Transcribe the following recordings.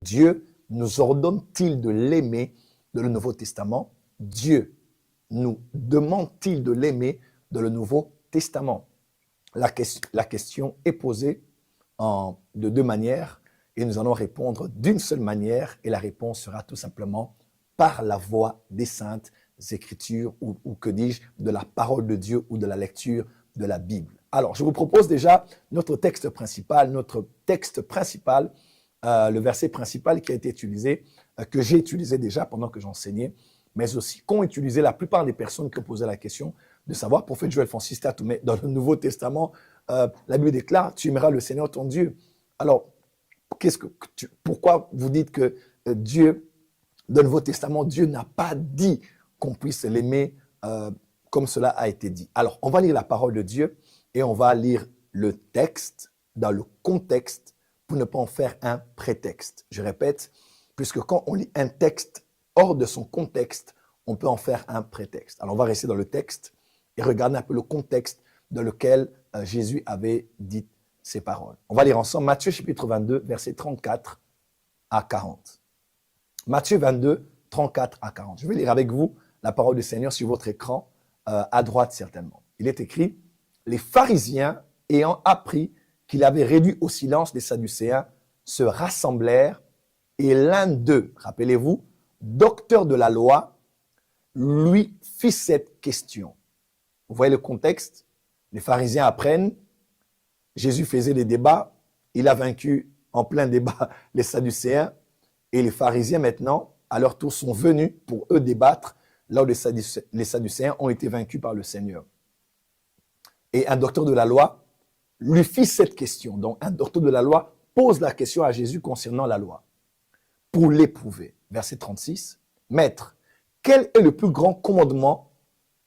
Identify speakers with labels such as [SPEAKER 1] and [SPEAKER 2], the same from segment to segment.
[SPEAKER 1] Dieu nous ordonne-t-il de l'aimer dans le Nouveau Testament? Dieu nous demande-t-il de l'aimer dans le Nouveau Testament? La question est posée de deux manières et nous allons répondre d'une seule manière et la réponse sera tout simplement par la voie des saintes Écritures ou que dis-je, de la parole de Dieu ou de la lecture de la Bible. Alors, je vous propose déjà notre texte principal, le verset principal qui a été utilisé, que j'ai utilisé déjà pendant que j'enseignais, mais aussi qu'ont utilisé la plupart des personnes qui ont posé la question de savoir, prophète Joël Francis Tatou, mais dans le Nouveau Testament, la Bible déclare, tu aimeras le Seigneur ton Dieu. Alors, pourquoi vous dites que Dieu, dans le Nouveau Testament, Dieu n'a pas dit qu'on puisse l'aimer comme cela a été dit. Alors, on va lire la parole de Dieu et on va lire le texte dans le contexte pour ne pas en faire un prétexte. Je répète, puisque quand on lit un texte hors de son contexte, on peut en faire un prétexte. Alors, on va rester dans le texte et regarder un peu le contexte dans lequel Jésus avait dit ces paroles. On va lire ensemble Matthieu chapitre 22, versets 34 à 40. Matthieu 22, 34 à 40. Je vais lire avec vous la parole du Seigneur sur votre écran, à droite certainement. Il est écrit, « Les pharisiens, ayant appris qu'il avait réduit au silence les Sadducéens, se rassemblèrent et l'un d'eux, rappelez-vous, docteur de la loi, lui fit cette question. » Vous voyez le contexte? Les pharisiens apprennent, Jésus faisait des débats, il a vaincu en plein débat les Sadducéens et les pharisiens maintenant, à leur tour, sont venus pour eux débattre là où les Sadducéens ont été vaincus par le Seigneur. Et un docteur de la loi lui fit cette question. Donc, un docteur de la loi pose la question à Jésus concernant la loi. Pour l'éprouver, verset 36, « Maître, quel est le plus grand commandement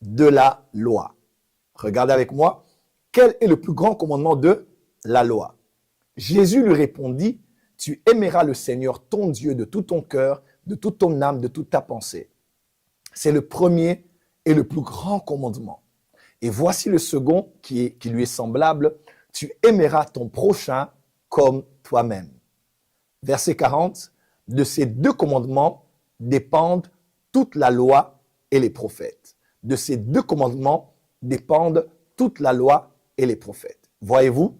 [SPEAKER 1] de la loi ?» Regardez avec moi. Quel est le plus grand commandement de la loi? Jésus lui répondit, « Tu aimeras le Seigneur ton Dieu de tout ton cœur, de toute ton âme, de toute ta pensée. » C'est le premier et le plus grand commandement. Et voici le second qui lui est semblable. Tu aimeras ton prochain comme toi-même. Verset 40. De ces deux commandements dépendent toute la loi et les prophètes. De ces deux commandements dépendent toute la loi et les prophètes. Voyez-vous,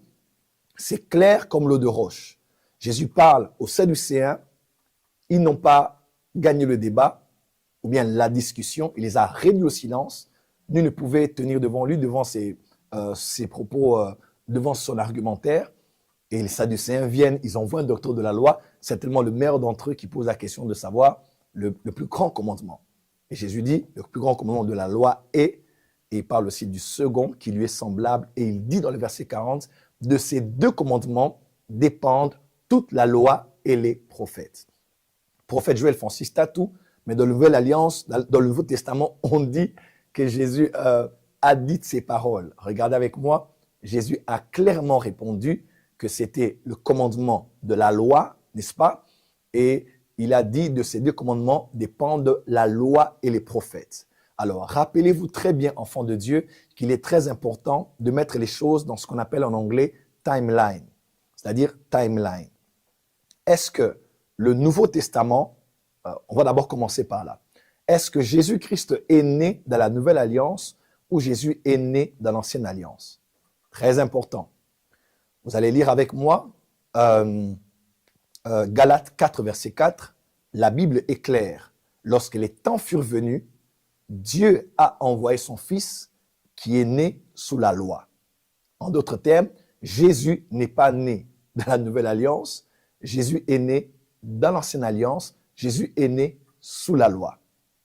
[SPEAKER 1] c'est clair comme l'eau de roche. Jésus parle aux Sadducéens. Ils n'ont pas gagné le débat ou bien la discussion, il les a réduits au silence. Nul ne pouvait tenir devant lui, devant ses propos, devant son argumentaire. Et les Sadducéens viennent, ils envoient un docteur de la loi, certainement le meilleur d'entre eux qui pose la question de savoir le plus grand commandement. Et Jésus dit, le plus grand commandement de la loi est, et il parle aussi du second qui lui est semblable, et il dit dans le verset 40, de ces deux commandements dépendent toute la loi et les prophètes. Prophète Joël Francis Tatou, mais dans la Nouvelle Alliance, dans le Nouveau Testament, on dit que Jésus a dit ces paroles. Regardez avec moi, Jésus a clairement répondu que c'était le commandement de la loi, n'est-ce pas? Et il a dit de ces deux commandements dépendent la loi et les prophètes. Alors, rappelez-vous très bien, enfants de Dieu, qu'il est très important de mettre les choses dans ce qu'on appelle en anglais timeline, c'est-à-dire timeline. Est-ce que le Nouveau Testament, on va d'abord commencer par là. Est-ce que Jésus-Christ est né dans la Nouvelle Alliance ou Jésus est né dans l'Ancienne Alliance? Très important. Vous allez lire avec moi Galates 4, verset 4. La Bible est claire. Lorsque les temps furent venus, Dieu a envoyé son Fils qui est né sous la loi. En d'autres termes, Jésus n'est pas né dans la Nouvelle Alliance. Jésus est né dans l'Ancienne Alliance. Jésus est né sous la loi.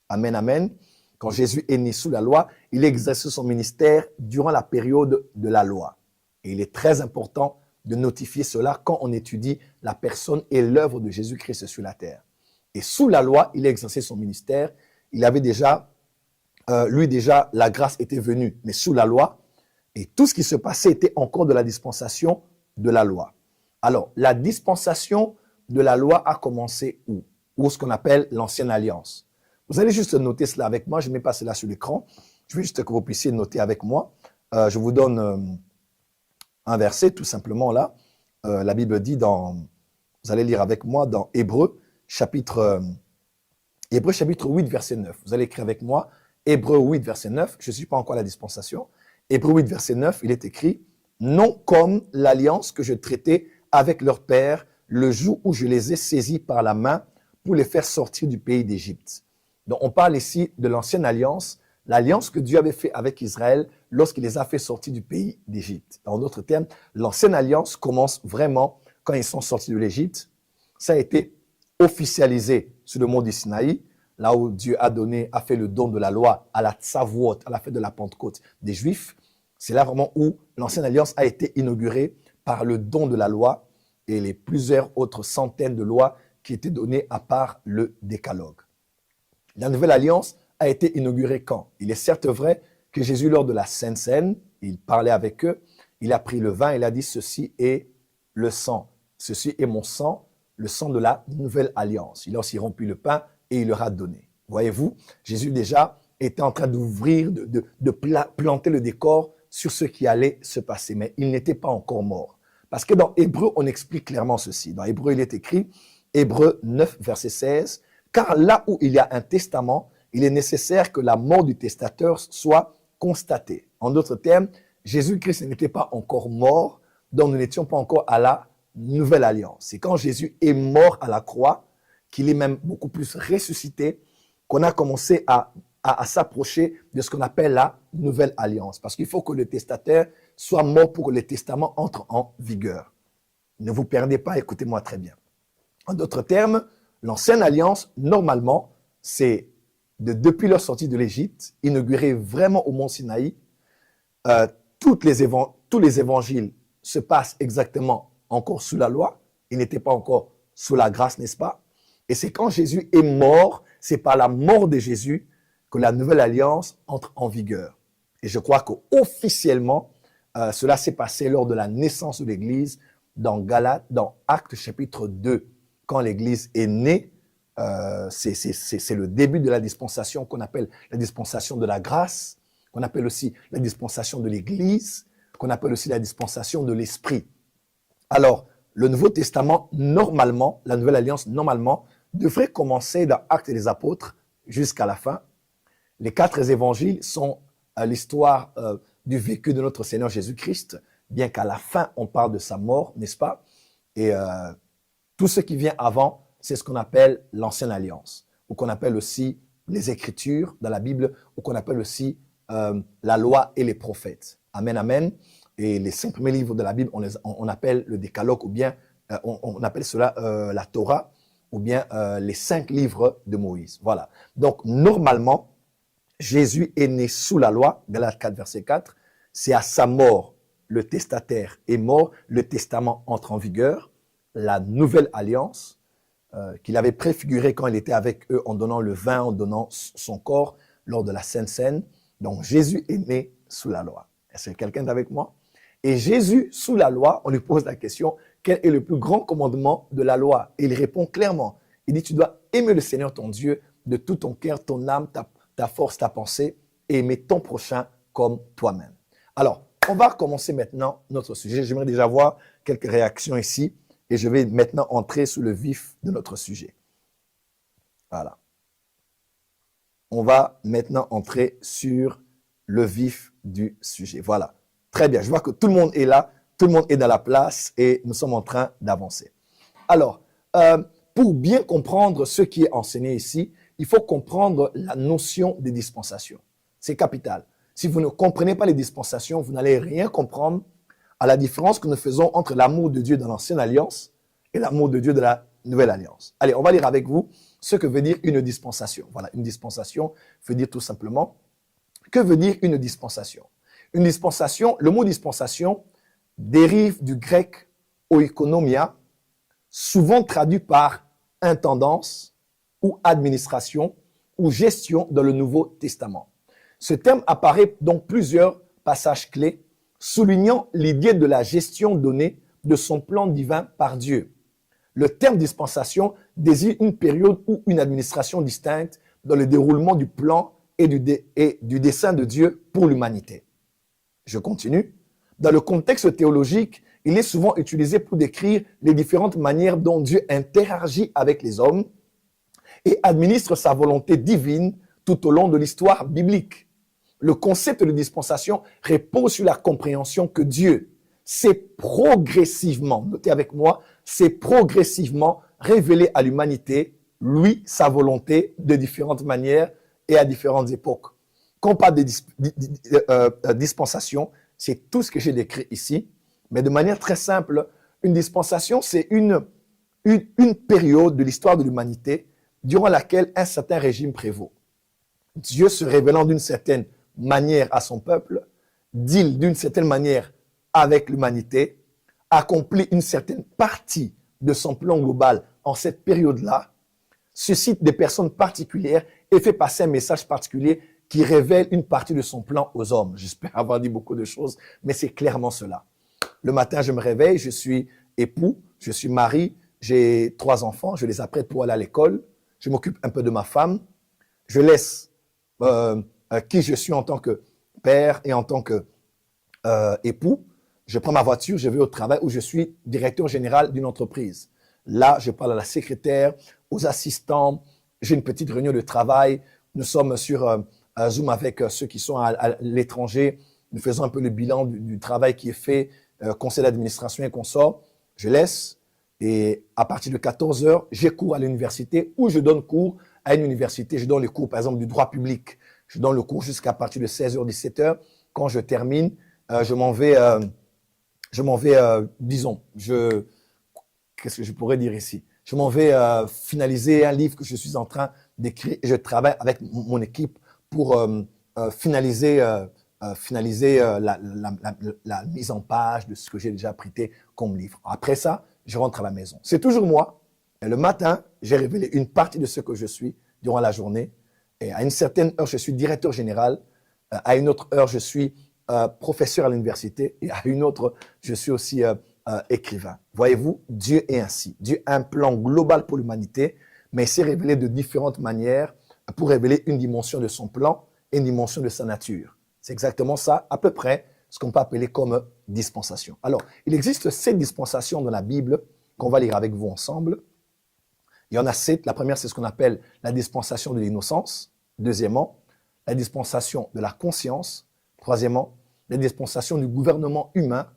[SPEAKER 1] Amen, amen. Quand Jésus est né sous la loi, il exerce son ministère durant la période de la loi. Et il est très important de notifier cela quand on étudie la personne et l'œuvre de Jésus-Christ sur la terre. Et sous la loi, il exerçait son ministère. Il avait déjà, la grâce était venue, mais sous la loi. Et tout ce qui se passait était encore de la dispensation de la loi. Alors, la dispensation de la loi a commencé où? Ou ce qu'on appelle l'ancienne alliance. Vous allez juste noter cela avec moi. Je mets pas cela sur l'écran. Je veux juste que vous puissiez noter avec moi. Je vous donne un verset tout simplement là. La Bible dit dans Vous allez lire avec moi dans Hébreux, chapitre 8, verset 9. Vous allez écrire avec moi Hébreux 8, verset 9. Je ne suis pas encore à la dispensation. Hébreux 8, verset 9, il est écrit « Non comme l'alliance que je traitais avec leur père le jour où je les ai saisis par la main pour les faire sortir du pays d'Égypte. » Donc, on parle ici de l'ancienne alliance, l'alliance que Dieu avait fait avec Israël lorsqu'il les a fait sortir du pays d'Égypte. En d'autres termes, l'ancienne alliance commence vraiment quand ils sont sortis de l'Égypte. Ça a été officialisé sur le mont du Sinaï, là où Dieu a fait le don de la loi à la Tsavouot, à la fête de la Pentecôte des Juifs. C'est là vraiment où l'ancienne alliance a été inaugurée par le don de la loi et les plusieurs autres centaines de lois qui étaient données à part le décalogue. La nouvelle alliance a été inaugurée quand? Il est certes vrai que Jésus, lors de la Sainte Seine, il parlait avec eux, il a pris le vin, il a dit « Ceci est le sang, ceci est mon sang, le sang de la nouvelle alliance. » Il a aussi rompu le pain et il leur a donné. Voyez-vous, Jésus déjà était en train d'ouvrir, de planter le décor sur ce qui allait se passer, mais il n'était pas encore mort. Parce que dans Hébreu, on explique clairement ceci. Dans Hébreu, il est écrit, Hébreu 9, verset 16, « Car là où il y a un testament, il est nécessaire que la mort du testateur soit constatée. » En d'autres termes, Jésus-Christ n'était pas encore mort, donc nous n'étions pas encore à la nouvelle alliance. C'est quand Jésus est mort à la croix, qu'il est même beaucoup plus ressuscité, qu'on a commencé à s'approcher de ce qu'on appelle la nouvelle alliance. Parce qu'il faut que le testateur soit mort pour que le testament entre en vigueur. Ne vous perdez pas, écoutez-moi très bien. En d'autres termes, l'ancienne alliance, normalement, c'est depuis leur sortie de l'Égypte, inaugurée vraiment au mont Sinaï, tous les évangiles se passent exactement encore sous la loi. Ils n'étaient pas encore sous la grâce, n'est-ce pas? Et c'est quand Jésus est mort, c'est par la mort de Jésus que la nouvelle alliance entre en vigueur. Et je crois qu'officiellement, cela s'est passé lors de la naissance de l'Église dans Actes chapitre 2. Quand l'Église est née, c'est le début de la dispensation qu'on appelle la dispensation de la grâce, qu'on appelle aussi la dispensation de l'Église, qu'on appelle aussi la dispensation de l'Esprit. Alors, le Nouveau Testament, normalement, la Nouvelle Alliance, normalement, devrait commencer dans Actes des Apôtres jusqu'à la fin. Les 4 évangiles sont l'histoire du vécu de notre Seigneur Jésus-Christ, bien qu'à la fin, on parle de sa mort, n'est-ce pas? Et tout ce qui vient avant, c'est ce qu'on appelle l'Ancienne Alliance, ou qu'on appelle aussi les Écritures dans la Bible, ou qu'on appelle aussi la loi et les prophètes. Amen, amen. Et les 5 premiers livres de la Bible, on appelle le Décalogue, ou bien on appelle cela la Torah, ou bien les 5 livres de Moïse. Voilà. Donc, normalement, Jésus est né sous la loi, Galates 4, verset 4. C'est à sa mort, le testataire est mort, le testament entre en vigueur, la nouvelle alliance qu'il avait préfigurée quand il était avec eux en donnant le vin, en donnant son corps lors de la Sainte Seine. Donc, Jésus est né sous la loi. Est-ce que quelqu'un est avec moi? Et Jésus, sous la loi, on lui pose la question, quel est le plus grand commandement de la loi? Et il répond clairement. Il dit, tu dois aimer le Seigneur ton Dieu de tout ton cœur, ton âme, ta force, ta pensée, et aimer ton prochain comme toi-même. Alors, on va commencer maintenant notre sujet. J'aimerais déjà voir quelques réactions ici, et je vais maintenant entrer sous le vif de notre sujet. Voilà. On va maintenant entrer sur le vif du sujet. Voilà. Très bien. Je vois que tout le monde est là, tout le monde est dans la place et nous sommes en train d'avancer. Alors, pour bien comprendre ce qui est enseigné ici, il faut comprendre la notion des dispensations. C'est capital. Si vous ne comprenez pas les dispensations, vous n'allez rien comprendre à la différence que nous faisons entre l'amour de Dieu dans l'ancienne alliance et l'amour de Dieu de la nouvelle alliance. Allez, on va lire avec vous ce que veut dire une dispensation. Voilà, une dispensation veut dire tout simplement, que veut dire une dispensation? Une dispensation, le mot dispensation dérive du grec oikonomia, souvent traduit par intendance ou administration ou gestion dans le Nouveau Testament. Ce terme apparaît dans plusieurs passages clés, soulignant l'idée de la gestion donnée de son plan divin par Dieu. Le terme dispensation désigne une période ou une administration distincte dans le déroulement du plan et du dessein de Dieu pour l'humanité. Je continue. Dans le contexte théologique, il est souvent utilisé pour décrire les différentes manières dont Dieu interagit avec les hommes et administre sa volonté divine tout au long de l'histoire biblique. Le concept de dispensation repose sur la compréhension que Dieu s'est progressivement, notez avec moi, s'est progressivement révélé à l'humanité, lui, sa volonté, de différentes manières et à différentes époques. Quand on parle de dispensation, c'est tout ce que j'ai décrit ici, mais de manière très simple, une dispensation, c'est une période de l'histoire de l'humanité durant laquelle un certain régime prévaut. Dieu se révélant d'une certaine manière à son peuple, deal d'une certaine manière avec l'humanité, accomplit une certaine partie de son plan global en cette période-là, suscite des personnes particulières et fait passer un message particulier qui révèle une partie de son plan aux hommes. J'espère avoir dit beaucoup de choses, mais c'est clairement cela. Le matin, je me réveille, je suis époux, je suis mari, j'ai 3 enfants, je les apprête pour aller à l'école, je m'occupe un peu de ma femme, je laisse qui je suis en tant que père et en tant que époux, je prends ma voiture, je vais au travail où je suis directeur général d'une entreprise. Là, je parle à la secrétaire, aux assistants, j'ai une petite réunion de travail, nous sommes sur Zoom avec ceux qui sont à l'étranger, nous faisons un peu le bilan du travail qui est fait, conseil d'administration et consorts. Je laisse et à partir de 14 heures, j'ai cours à l'université où je donne cours à une université. Je donne les cours, par exemple, du droit public. Je donne le cours jusqu'à partir de 16h, 17h. Quand je termine, je m'en vais, disons, qu'est-ce que je pourrais dire ici? Je m'en vais finaliser un livre que je suis en train d'écrire. Je travaille avec mon équipe pour finaliser la mise en page de ce que j'ai déjà prêté comme livre. Après ça, je rentre à la maison. C'est toujours moi. Et le matin, j'ai révélé une partie de ce que je suis durant la journée. Et à une certaine heure, je suis directeur général. À une autre heure, je suis professeur à l'université. Et à une autre, je suis aussi écrivain. Voyez-vous, Dieu est ainsi. Dieu a un plan global pour l'humanité, mais il s'est révélé de différentes manières pour révéler une dimension de son plan et une dimension de sa nature. C'est exactement ça, à peu près, ce qu'on peut appeler comme dispensation. Alors, il existe 7 dispensations dans la Bible qu'on va lire avec vous ensemble. Il y en a 7. La première, c'est ce qu'on appelle la dispensation de l'innocence. Deuxièmement, la dispensation de la conscience. Troisièmement, la dispensation du gouvernement humain.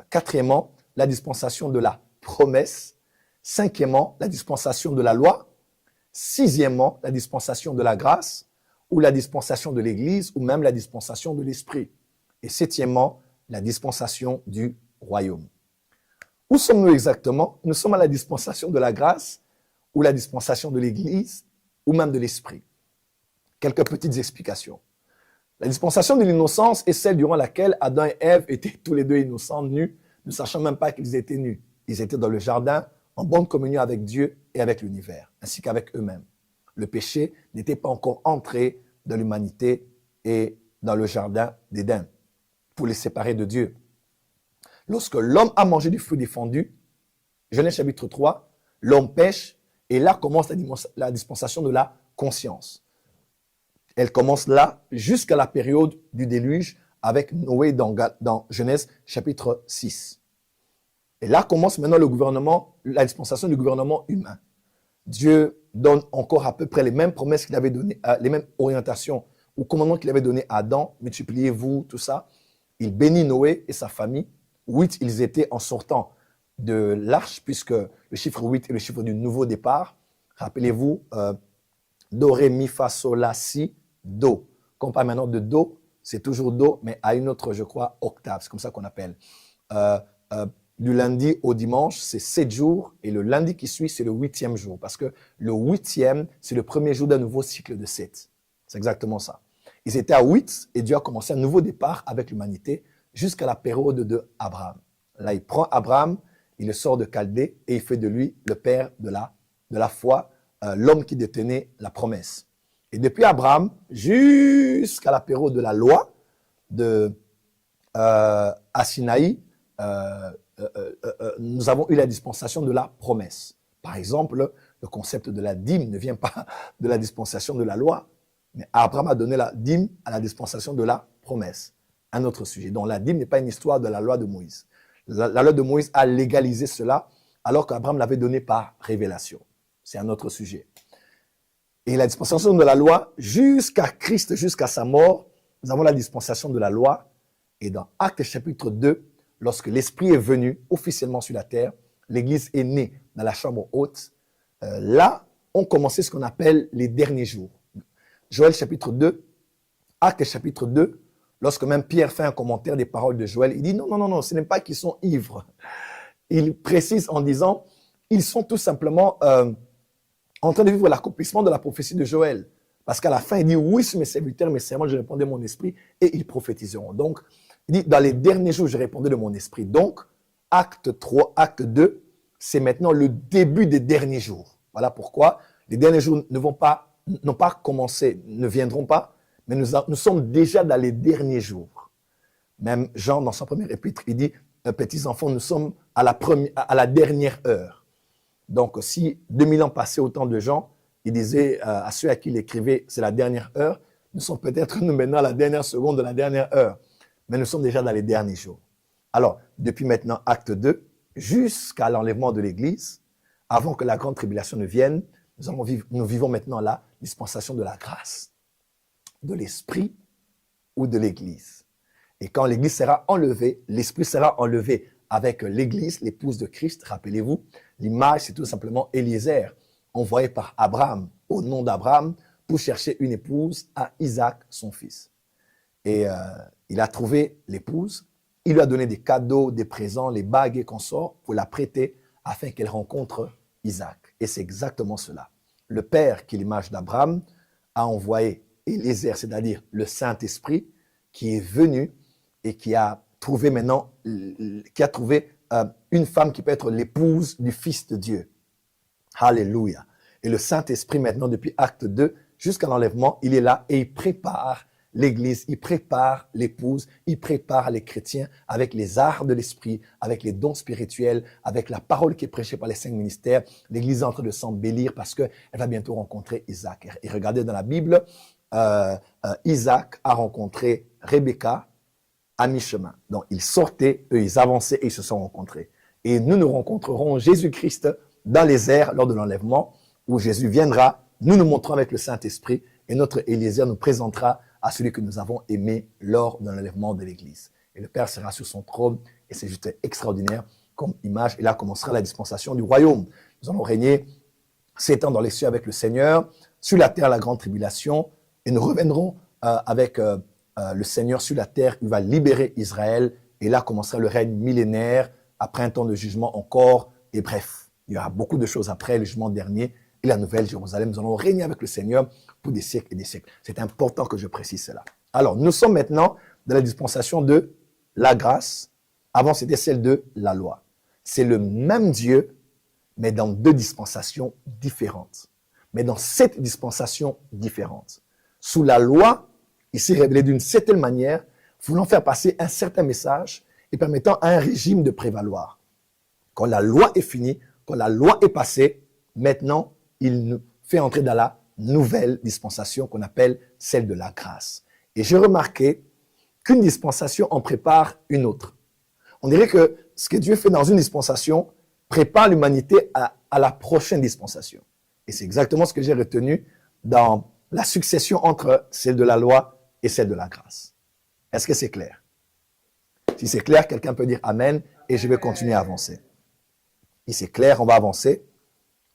[SPEAKER 1] Quatrièmement, la dispensation de la promesse. Cinquièmement, la dispensation de la loi. Sixièmement, la dispensation de la grâce ou la dispensation de l'Église ou même la dispensation de l'Esprit. Et septièmement, la dispensation du royaume. Où sommes-nous exactement? Nous sommes à la dispensation de la grâce ou la dispensation de l'Église ou même de l'Esprit. Quelques petites explications. La dispensation de l'innocence est celle durant laquelle Adam et Ève étaient tous les deux innocents, nus, ne sachant même pas qu'ils étaient nus. Ils étaient dans le jardin, en bonne communion avec Dieu et avec l'univers, ainsi qu'avec eux-mêmes. Le péché n'était pas encore entré dans l'humanité et dans le jardin d'Éden pour les séparer de Dieu. Lorsque l'homme a mangé du fruit défendu, Genèse chapitre 3, l'homme pêche et là commence la dispensation de la conscience. Elle commence là jusqu'à la période du déluge avec Noé dans Genèse chapitre 6. Et là commence maintenant le gouvernement, la dispensation du gouvernement humain. Dieu donne encore à peu près les mêmes promesses qu'il avait données, les mêmes orientations ou commandements qu'il avait donnés à Adam, multipliez-vous, tout ça. Il bénit Noé et sa famille. 8, ils étaient en sortant de l'arche, puisque le chiffre 8 est le chiffre du nouveau départ. Rappelez-vous, Do, Ré, Mi, Fa, Sol, La, Si, Do. Quand on parle maintenant de Do, c'est toujours Do, mais à une autre, je crois, octave. C'est comme ça qu'on appelle. Du lundi au dimanche, c'est 7 jours. Et le lundi qui suit, c'est le 8e jour. Parce que le 8e, c'est le premier jour d'un nouveau cycle de 7. C'est exactement ça. Ils étaient à 8 et Dieu a commencé un nouveau départ avec l'humanité jusqu'à la période de Abraham. Là, il prend Abraham, il le sort de Chaldée et il fait de lui le père de la foi, l'homme qui détenait la promesse. Et depuis Abraham jusqu'à la période de la loi à Sinaï, nous avons eu la dispensation de la promesse. Par exemple, le concept de la dîme ne vient pas de la dispensation de la loi, mais Abraham a donné la dîme à la dispensation de la promesse. un autre sujet. Donc la Bible n'est pas une histoire de la loi de Moïse. La loi de Moïse a légalisé cela alors qu'Abraham l'avait donné par révélation. C'est un autre sujet. Et la dispensation de la loi jusqu'à Christ, jusqu'à sa mort, nous avons la dispensation de la loi. Et dans Actes chapitre 2, lorsque l'Esprit est venu officiellement sur la terre, l'Église est née dans la chambre haute. Là, ont commencé ce qu'on appelle les derniers jours. Joël chapitre 2, Actes chapitre 2, lorsque même Pierre fait un commentaire des paroles de Joël, il dit non, ce n'est pas qu'ils sont ivres. Il précise en disant, ils sont tout simplement en train de vivre l'accomplissement de la prophétie de Joël. Parce qu'à la fin, il dit, oui, sur mes serviteurs, mes servants, je répondrai de mon esprit et ils prophétiseront. Donc, il dit, dans les derniers jours, je répondrai de mon esprit. Donc, acte 3, acte 2, c'est maintenant le début des derniers jours. Voilà pourquoi les derniers jours n'ont pas commencé, ne viendront pas, mais nous sommes déjà dans les derniers jours. Même Jean, dans son premier épître, il dit, petits enfants, nous sommes à la dernière heure. Donc, si 2000 ans passaient au temps de Jean, il disait à ceux à qui il écrivait, c'est la dernière heure, nous sommes peut-être nous maintenant à la dernière seconde de la dernière heure, mais nous sommes déjà dans les derniers jours. Alors, depuis maintenant, acte 2, jusqu'à l'enlèvement de l'Église, avant que la grande tribulation ne vienne, nous vivons maintenant la dispensation de la grâce, de l'Esprit ou de l'Église. Et quand l'Église sera enlevée, l'Esprit sera enlevé avec l'Église, l'épouse de Christ. Rappelez-vous, l'image, c'est tout simplement Éliézer, envoyé par Abraham, au nom d'Abraham, pour chercher une épouse à Isaac, son fils. Et il a trouvé l'épouse, il lui a donné des cadeaux, des présents, les bagues et consorts pour la prêter afin qu'elle rencontre Isaac. Et c'est exactement cela. Le Père, qui est l'image d'Abraham, a envoyé Éliézer, c'est-à-dire le Saint-Esprit, qui est venu et qui a trouvé maintenant, une femme qui peut être l'épouse du Fils de Dieu. Alléluia. Et le Saint-Esprit maintenant, depuis acte 2, jusqu'à l'enlèvement, il est là et il prépare l'Église, il prépare l'épouse, il prépare les chrétiens avec les arts de l'esprit, avec les dons spirituels, avec la parole qui est prêchée par les 5 ministères. L'Église est en train de s'embellir parce qu'elle va bientôt rencontrer Isaac. Et regardez dans la Bible, Isaac a rencontré Rebecca à mi-chemin. Donc, ils sortaient, eux, ils avançaient et ils se sont rencontrés. Et nous rencontrerons Jésus-Christ dans les airs lors de l'enlèvement, où Jésus viendra, nous montrons avec le Saint-Esprit, et notre Élisée nous présentera à celui que nous avons aimé lors de l'enlèvement de l'Église. Et le Père sera sur son trône, et c'est juste extraordinaire comme image. Et là commencera la dispensation du royaume. Nous allons régner 7 ans dans les cieux avec le Seigneur, sur la terre la grande tribulation, et nous reviendrons avec le Seigneur sur la terre. Il va libérer Israël, et là commencera le règne millénaire, après un temps de jugement encore, et bref, il y aura beaucoup de choses après le jugement dernier, et la nouvelle Jérusalem. Nous allons régner avec le Seigneur pour des siècles et des siècles. C'est important que je précise cela. Alors, nous sommes maintenant dans la dispensation de la grâce. Avant, c'était celle de la loi. C'est le même Dieu, mais dans 2 dispensations différentes. Mais dans 7 dispensations différentes. Sous la loi, il s'est révélé d'une certaine manière, voulant faire passer un certain message et permettant à un régime de prévaloir. Quand la loi est finie, quand la loi est passée, maintenant, il nous fait entrer dans la nouvelle dispensation qu'on appelle celle de la grâce. Et j'ai remarqué qu'une dispensation en prépare une autre. On dirait que ce que Dieu fait dans une dispensation prépare l'humanité à la prochaine dispensation. Et c'est exactement ce que j'ai retenu dans la succession entre celle de la loi et celle de la grâce. Est-ce que c'est clair? Si c'est clair, quelqu'un peut dire Amen et je vais continuer à avancer. Si c'est clair, on va avancer.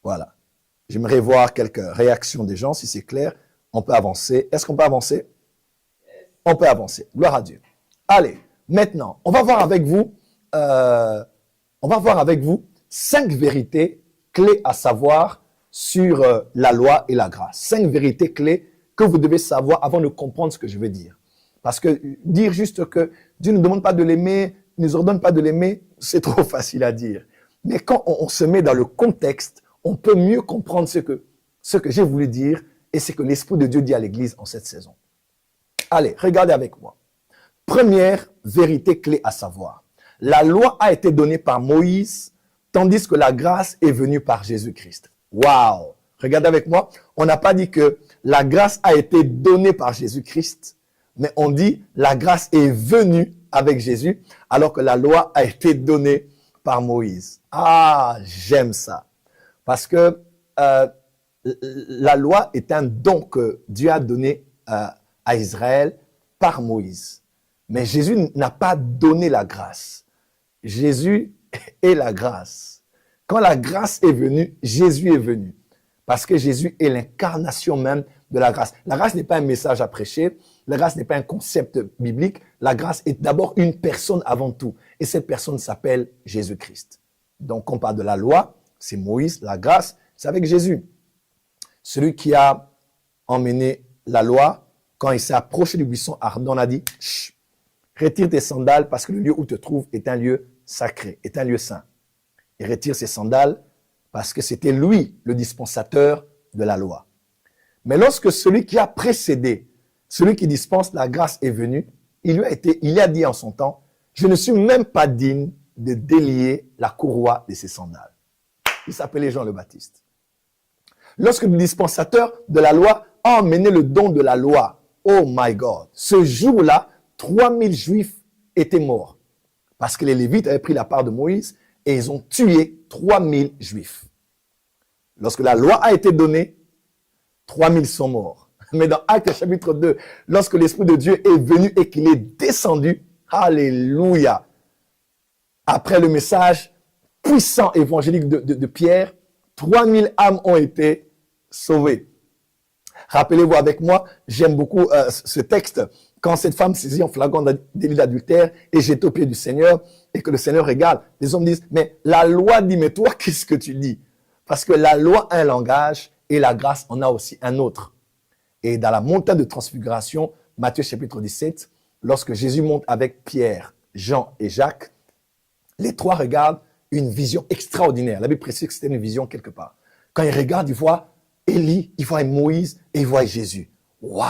[SPEAKER 1] Voilà. J'aimerais voir quelques réactions des gens. Si c'est clair, on peut avancer. Est-ce qu'on peut avancer? On peut avancer. Gloire à Dieu. Allez, maintenant, on va voir avec vous 5 vérités clés à savoir sur la loi et la grâce. 5 vérités clés que vous devez savoir avant de comprendre ce que je veux dire. Parce que dire juste que Dieu ne nous demande pas de l'aimer, ne nous ordonne pas de l'aimer, c'est trop facile à dire. Mais quand on se met dans le contexte, on peut mieux comprendre ce que j'ai voulu dire et ce que l'Esprit de Dieu dit à l'Église en cette saison. Allez, regardez avec moi. Première vérité clé à savoir. La loi a été donnée par Moïse, tandis que la grâce est venue par Jésus-Christ. Waouh! Regardez avec moi. On n'a pas dit que la grâce a été donnée par Jésus-Christ, mais on dit la grâce est venue avec Jésus, alors que la loi a été donnée par Moïse. Ah, j'aime ça. Parce que la loi est un don que Dieu a donné à Israël par Moïse. Mais Jésus n'a pas donné la grâce. Jésus est la grâce. Quand la grâce est venue, Jésus est venu. Parce que Jésus est l'incarnation même de la grâce. La grâce n'est pas un message à prêcher. La grâce n'est pas un concept biblique. La grâce est d'abord une personne avant tout. Et cette personne s'appelle Jésus-Christ. Donc, on parle de la loi, c'est Moïse. La grâce, c'est avec Jésus. Celui qui a emmené la loi, quand il s'est approché du buisson ardent, on a dit, chut, retire tes sandales parce que le lieu où tu te trouves est un lieu sacré, est un lieu saint. Il retire ses sandales parce que c'était lui le dispensateur de la loi. Mais lorsque celui qui a précédé, celui qui dispense la grâce est venu, il a dit en son temps, je ne suis même pas digne de délier la courroie de ses sandales. Il s'appelait Jean le Baptiste. Lorsque le dispensateur de la loi a emmené le don de la loi, oh my God, ce jour-là, 3000 Juifs étaient morts. Parce que les Lévites avaient pris la part de Moïse et ils ont tué 3000 Juifs. Lorsque la loi a été donnée, 3000 sont morts. Mais dans Actes chapitre 2, lorsque l'Esprit de Dieu est venu et qu'il est descendu, alléluia, après le message puissant évangélique de Pierre, 3000 âmes ont été sauvées. Rappelez-vous avec moi, j'aime beaucoup ce texte, quand cette femme saisit en flagrant délit d'adultère et jette au pied du Seigneur et que le Seigneur regarde, les hommes disent, mais la loi dit, mais toi, qu'est-ce que tu dis? Parce que la loi a un langage et la grâce en a aussi un autre. Et dans la montagne de transfiguration, Matthieu chapitre 17, lorsque Jésus monte avec Pierre, Jean et Jacques, les trois regardent une vision extraordinaire. La Bible précise que c'était une vision quelque part. Quand ils regardent, ils voient Élie, ils voient Moïse et ils voient Jésus. Waouh!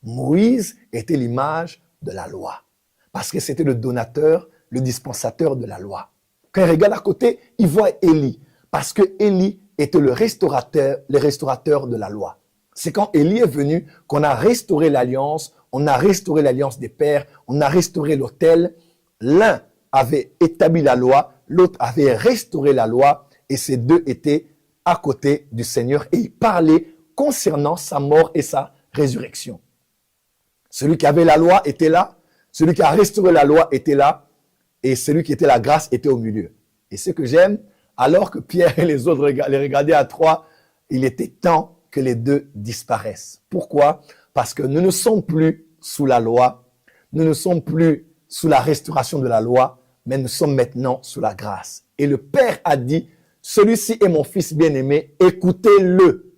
[SPEAKER 1] Moïse était l'image de la loi. Parce que c'était le donateur, le dispensateur de la loi. Quand ils regardent à côté, ils voient Élie. Parce que Élie était le restaurateur de la loi. C'est quand Élie est venu qu'on a restauré l'alliance, on a restauré l'alliance des pères, on a restauré l'autel. L'un avait établi la loi, l'autre avait restauré la loi, et ces deux étaient à côté du Seigneur et ils parlaient concernant sa mort et sa résurrection. Celui qui avait la loi était là, celui qui a restauré la loi était là, et celui qui était la grâce était au milieu. Et ce que j'aime, alors que Pierre et les autres les regardaient à trois, il était temps que les deux disparaissent. Pourquoi? Parce que nous ne sommes plus sous la loi, nous ne sommes plus sous la restauration de la loi, mais nous sommes maintenant sous la grâce. Et le Père a dit, celui-ci est mon fils bien-aimé, écoutez-le.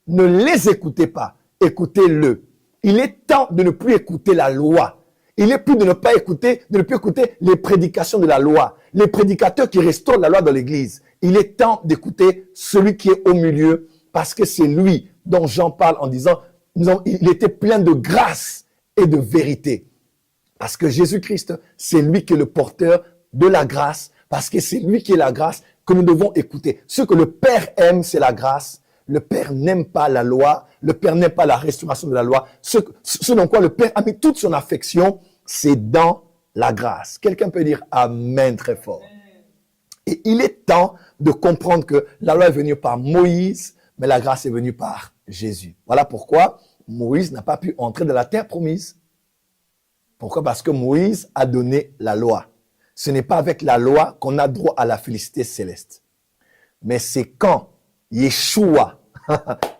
[SPEAKER 1] Ne les écoutez pas, écoutez-le. Il est temps de ne plus écouter la loi. Il est plus de ne plus écouter les prédications de la loi, les prédicateurs qui restaurent la loi dans l'église. Il est temps d'écouter celui qui est au milieu, parce que c'est lui dont Jean parle en disant, il était plein de grâce et de vérité. Parce que Jésus-Christ, c'est lui qui est le porteur de la grâce, parce que c'est lui qui est la grâce que nous devons écouter. Ce que le Père aime, c'est la grâce. Le Père n'aime pas la loi, le Père n'aime pas la restauration de la loi. Ce dans quoi le Père a mis toute son affection, c'est dans la grâce. Quelqu'un peut dire Amen très fort. Et il est temps de comprendre que la loi est venue par Moïse, mais la grâce est venue par Jésus. Voilà pourquoi Moïse n'a pas pu entrer dans la terre promise. Pourquoi? Parce que Moïse a donné la loi. Ce n'est pas avec la loi qu'on a droit à la félicité céleste. Mais c'est quand Yeshua,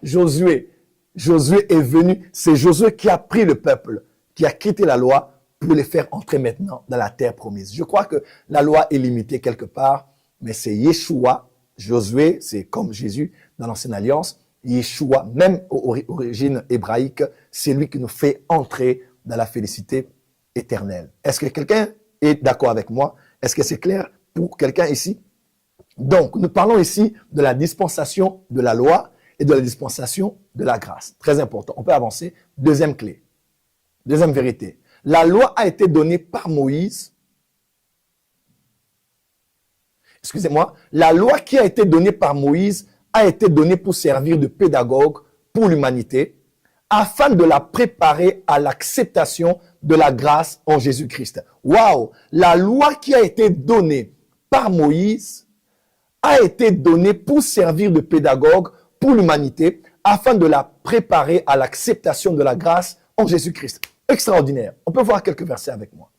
[SPEAKER 1] Josué est venu, c'est Josué qui a pris le peuple, qui a quitté la loi pour les faire entrer maintenant dans la terre promise. Je crois que la loi est limitée quelque part, mais c'est Yeshua, Josué, c'est comme Jésus dans l'Ancienne Alliance, Yeshua, même aux origines hébraïques, c'est lui qui nous fait entrer dans la félicité éternelle. Est-ce que quelqu'un est d'accord avec moi? Est-ce que c'est clair pour quelqu'un ici? Donc, nous parlons ici de la dispensation de la loi et de la dispensation de la grâce. Très important. On peut avancer. Deuxième clé. Deuxième vérité. La loi a été donnée par Moïse. Excusez-moi. La loi qui a été donnée par Moïse a été donnée pour servir de pédagogue pour l'humanité, afin de la préparer à l'acceptation de la grâce en Jésus-Christ. Waouh! La loi qui a été donnée par Moïse a été donnée pour servir de pédagogue pour l'humanité afin de la préparer à l'acceptation de la grâce en Jésus-Christ. Extraordinaire. On peut voir quelques versets avec moi.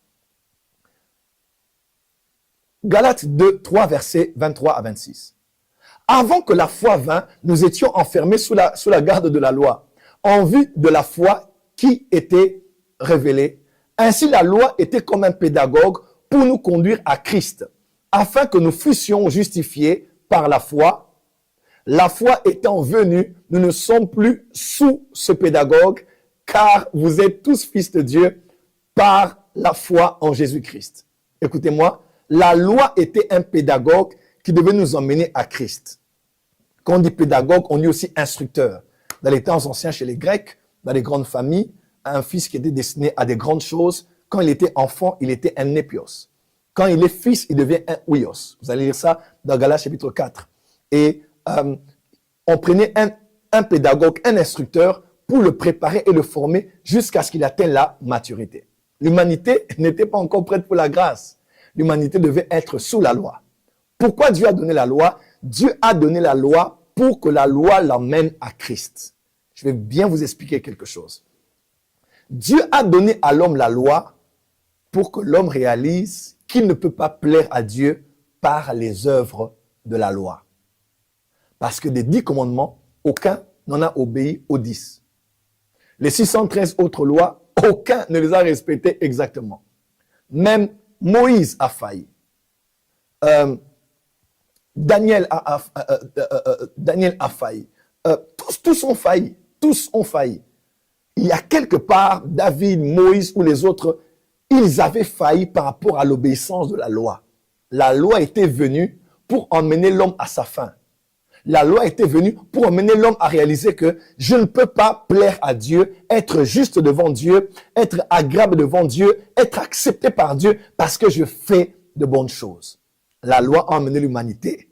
[SPEAKER 1] Galates 2, 3, versets 23 à 26. Avant que la foi vînt, nous étions enfermés sous la garde de la loi, en vue de la foi qui était révélée. Ainsi, la loi était comme un pédagogue pour nous conduire à Christ, afin que nous fussions justifiés par la foi. La foi étant venue, nous ne sommes plus sous ce pédagogue, car vous êtes tous fils de Dieu par la foi en Jésus-Christ. Écoutez-moi, la loi était un pédagogue qui devait nous emmener à Christ. Quand on dit pédagogue, on dit aussi instructeur. Dans les temps anciens, chez les Grecs, dans les grandes familles, un fils qui était destiné à des grandes choses, quand il était enfant, il était un népios. Quand il est fils, il devient un ouios. Vous allez lire ça dans Galates chapitre 4. Et on prenait un pédagogue, un instructeur, pour le préparer et le former jusqu'à ce qu'il atteigne la maturité. L'humanité n'était pas encore prête pour la grâce. L'humanité devait être sous la loi. Pourquoi Dieu a donné la loi? Dieu a donné la loi pour que la loi l'emmène à Christ. Je vais bien vous expliquer quelque chose. Dieu a donné à l'homme la loi pour que l'homme réalise qu'il ne peut pas plaire à Dieu par les œuvres de la loi. Parce que des 10 commandements, aucun n'en a obéi aux 10. Les 613 autres lois, aucun ne les a respectées exactement. Même Moïse a failli. Daniel a failli. Tous ont failli. Tous ont failli. Il y a quelque part, David, Moïse ou les autres, ils avaient failli par rapport à l'obéissance de la loi. La loi était venue pour emmener l'homme à sa fin. La loi était venue pour emmener l'homme à réaliser que je ne peux pas plaire à Dieu, être juste devant Dieu, être agréable devant Dieu, être accepté par Dieu parce que je fais de bonnes choses. La loi a emmené l'humanité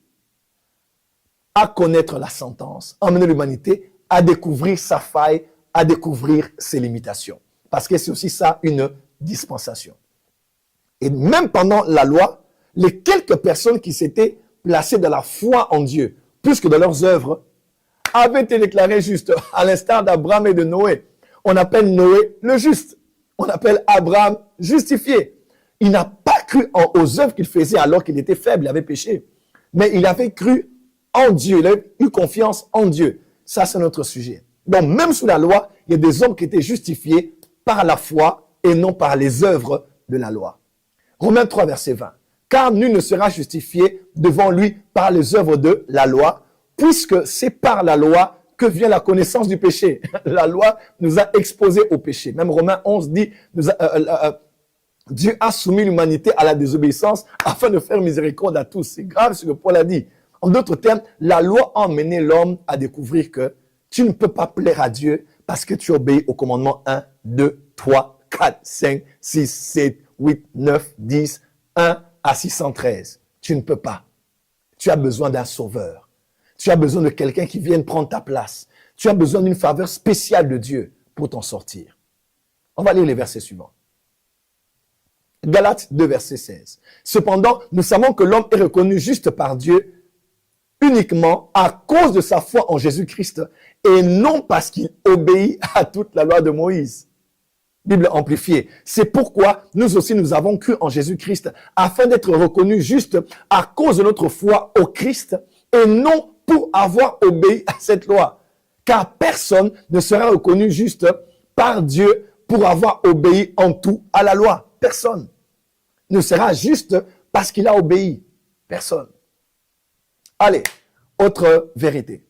[SPEAKER 1] à connaître la sentence, a emmené l'humanité à découvrir sa faille, à découvrir ses limitations. Parce que c'est aussi ça une dispensation. Et même pendant la loi, les quelques personnes qui s'étaient placées dans la foi en Dieu, plus que dans leurs œuvres, avaient été déclarées justes, à l'instar d'Abraham et de Noé. On appelle Noé le juste. On appelle Abraham justifié. Il n'a pas cru aux œuvres qu'il faisait alors qu'il était faible, il avait péché. Mais il avait cru en Dieu, il avait eu confiance en Dieu. Ça, c'est notre sujet. Donc, même sous la loi, il y a des hommes qui étaient justifiés par la foi et non par les œuvres de la loi. Romains 3, verset 20. Car nul ne sera justifié devant lui par les œuvres de la loi, puisque c'est par la loi que vient la connaissance du péché. La loi nous a exposés au péché. Même Romains 11 dit, Dieu a soumis l'humanité à la désobéissance afin de faire miséricorde à tous. C'est grave ce que Paul a dit. En d'autres termes, la loi a emmené l'homme à découvrir que tu ne peux pas plaire à Dieu parce que tu obéis au commandement 1, 2, 3, 4, 5, 6, 7, 8, 9, 10, 1 à 613. Tu ne peux pas. Tu as besoin d'un sauveur. Tu as besoin de quelqu'un qui vienne prendre ta place. Tu as besoin d'une faveur spéciale de Dieu pour t'en sortir. On va lire les versets suivants. Galates 2, verset 16. Cependant, nous savons que l'homme est reconnu juste par Dieu uniquement à cause de sa foi en Jésus-Christ et non parce qu'il obéit à toute la loi de Moïse. Bible amplifiée. C'est pourquoi nous aussi nous avons cru en Jésus-Christ afin d'être reconnus juste à cause de notre foi au Christ et non pour avoir obéi à cette loi. Car personne ne sera reconnu juste par Dieu pour avoir obéi en tout à la loi. Personne ne sera juste parce qu'il a obéi. Personne. Allez, autre vérité.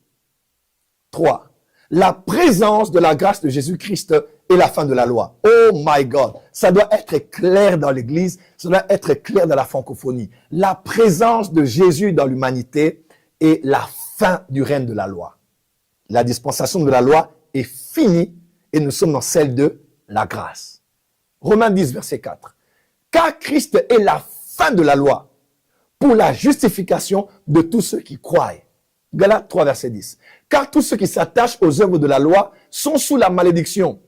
[SPEAKER 1] 3. La présence de la grâce de Jésus-Christ est la fin de la loi. Oh my God. Ça doit être clair dans l'Église, ça doit être clair dans la francophonie. La présence de Jésus dans l'humanité est la fin du règne de la loi. La dispensation de la loi est finie et nous sommes dans celle de la grâce. Romains 10, verset 4. Car Christ est la fin de la loi pour la justification de tous ceux qui croient. Galates 3, verset 10. Car tous ceux qui s'attachent aux œuvres de la loi sont sous la malédiction.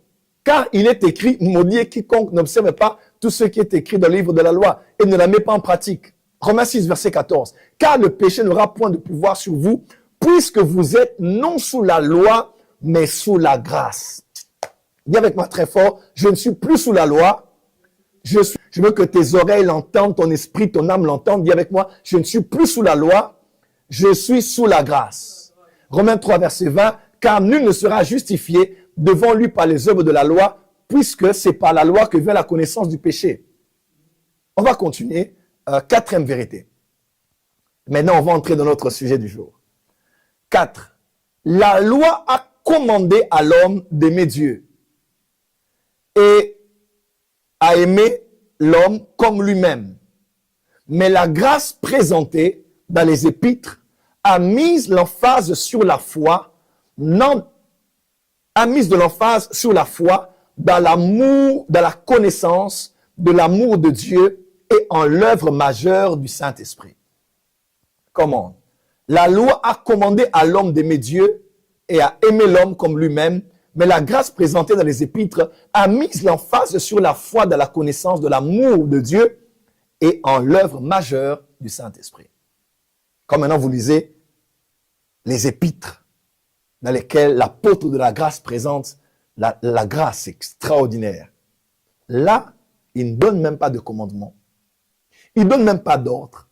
[SPEAKER 1] Car il est écrit, maudit est quiconque n'observe pas tout ce qui est écrit dans le livre de la loi et ne la met pas en pratique. Romains 6, verset 14. Car le péché n'aura point de pouvoir sur vous, puisque vous êtes non sous la loi, mais sous la grâce. Dis avec moi très fort, je ne suis plus sous la loi. Je veux que tes oreilles l'entendent, ton esprit, ton âme l'entendent. Dis avec moi, je ne suis plus sous la loi, je suis sous la grâce. Romains 3, verset 20. Car nul ne sera justifié devant lui par les œuvres de la loi, puisque c'est par la loi que vient la connaissance du péché. On va continuer. Quatrième vérité. Maintenant, on va entrer dans notre sujet du jour. 4. La loi a commandé à l'homme d'aimer Dieu et à aimer l'homme comme lui-même. Mais la grâce présentée dans les épîtres a mis l'emphase sur la foi, dans l'amour, dans la connaissance de l'amour de Dieu et en l'œuvre majeure du Saint-Esprit. Comment? La loi a commandé à l'homme d'aimer Dieu et à aimer l'homme comme lui-même, mais la grâce présentée dans les épîtres a mis l'emphase sur la foi dans la connaissance de l'amour de Dieu et en l'œuvre majeure du Saint-Esprit. Comme maintenant vous lisez les épîtres dans lesquelles l'apôtre de la grâce présente la grâce extraordinaire. Là, il ne donne même pas de commandement. Il ne donne même pas d'ordre.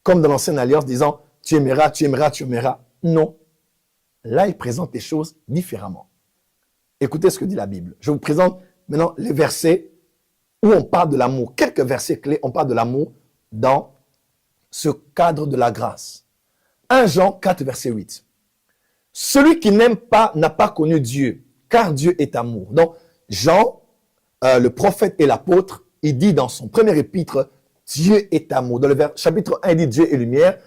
[SPEAKER 1] Comme dans l'ancienne alliance disant, tu aimeras, tu aimeras, tu aimeras. Non. Là, il présente les choses différemment. Écoutez ce que dit la Bible. Je vous présente maintenant les versets où on parle de l'amour. Quelques versets clés, on parle de l'amour dans ce cadre de la grâce. 1 Jean 4, verset 8. Celui qui n'aime pas n'a pas connu Dieu, car Dieu est amour. Donc, Jean, le prophète et l'apôtre, il dit dans son premier épître, Dieu est amour. Dans le chapitre 1, il dit Dieu est lumière.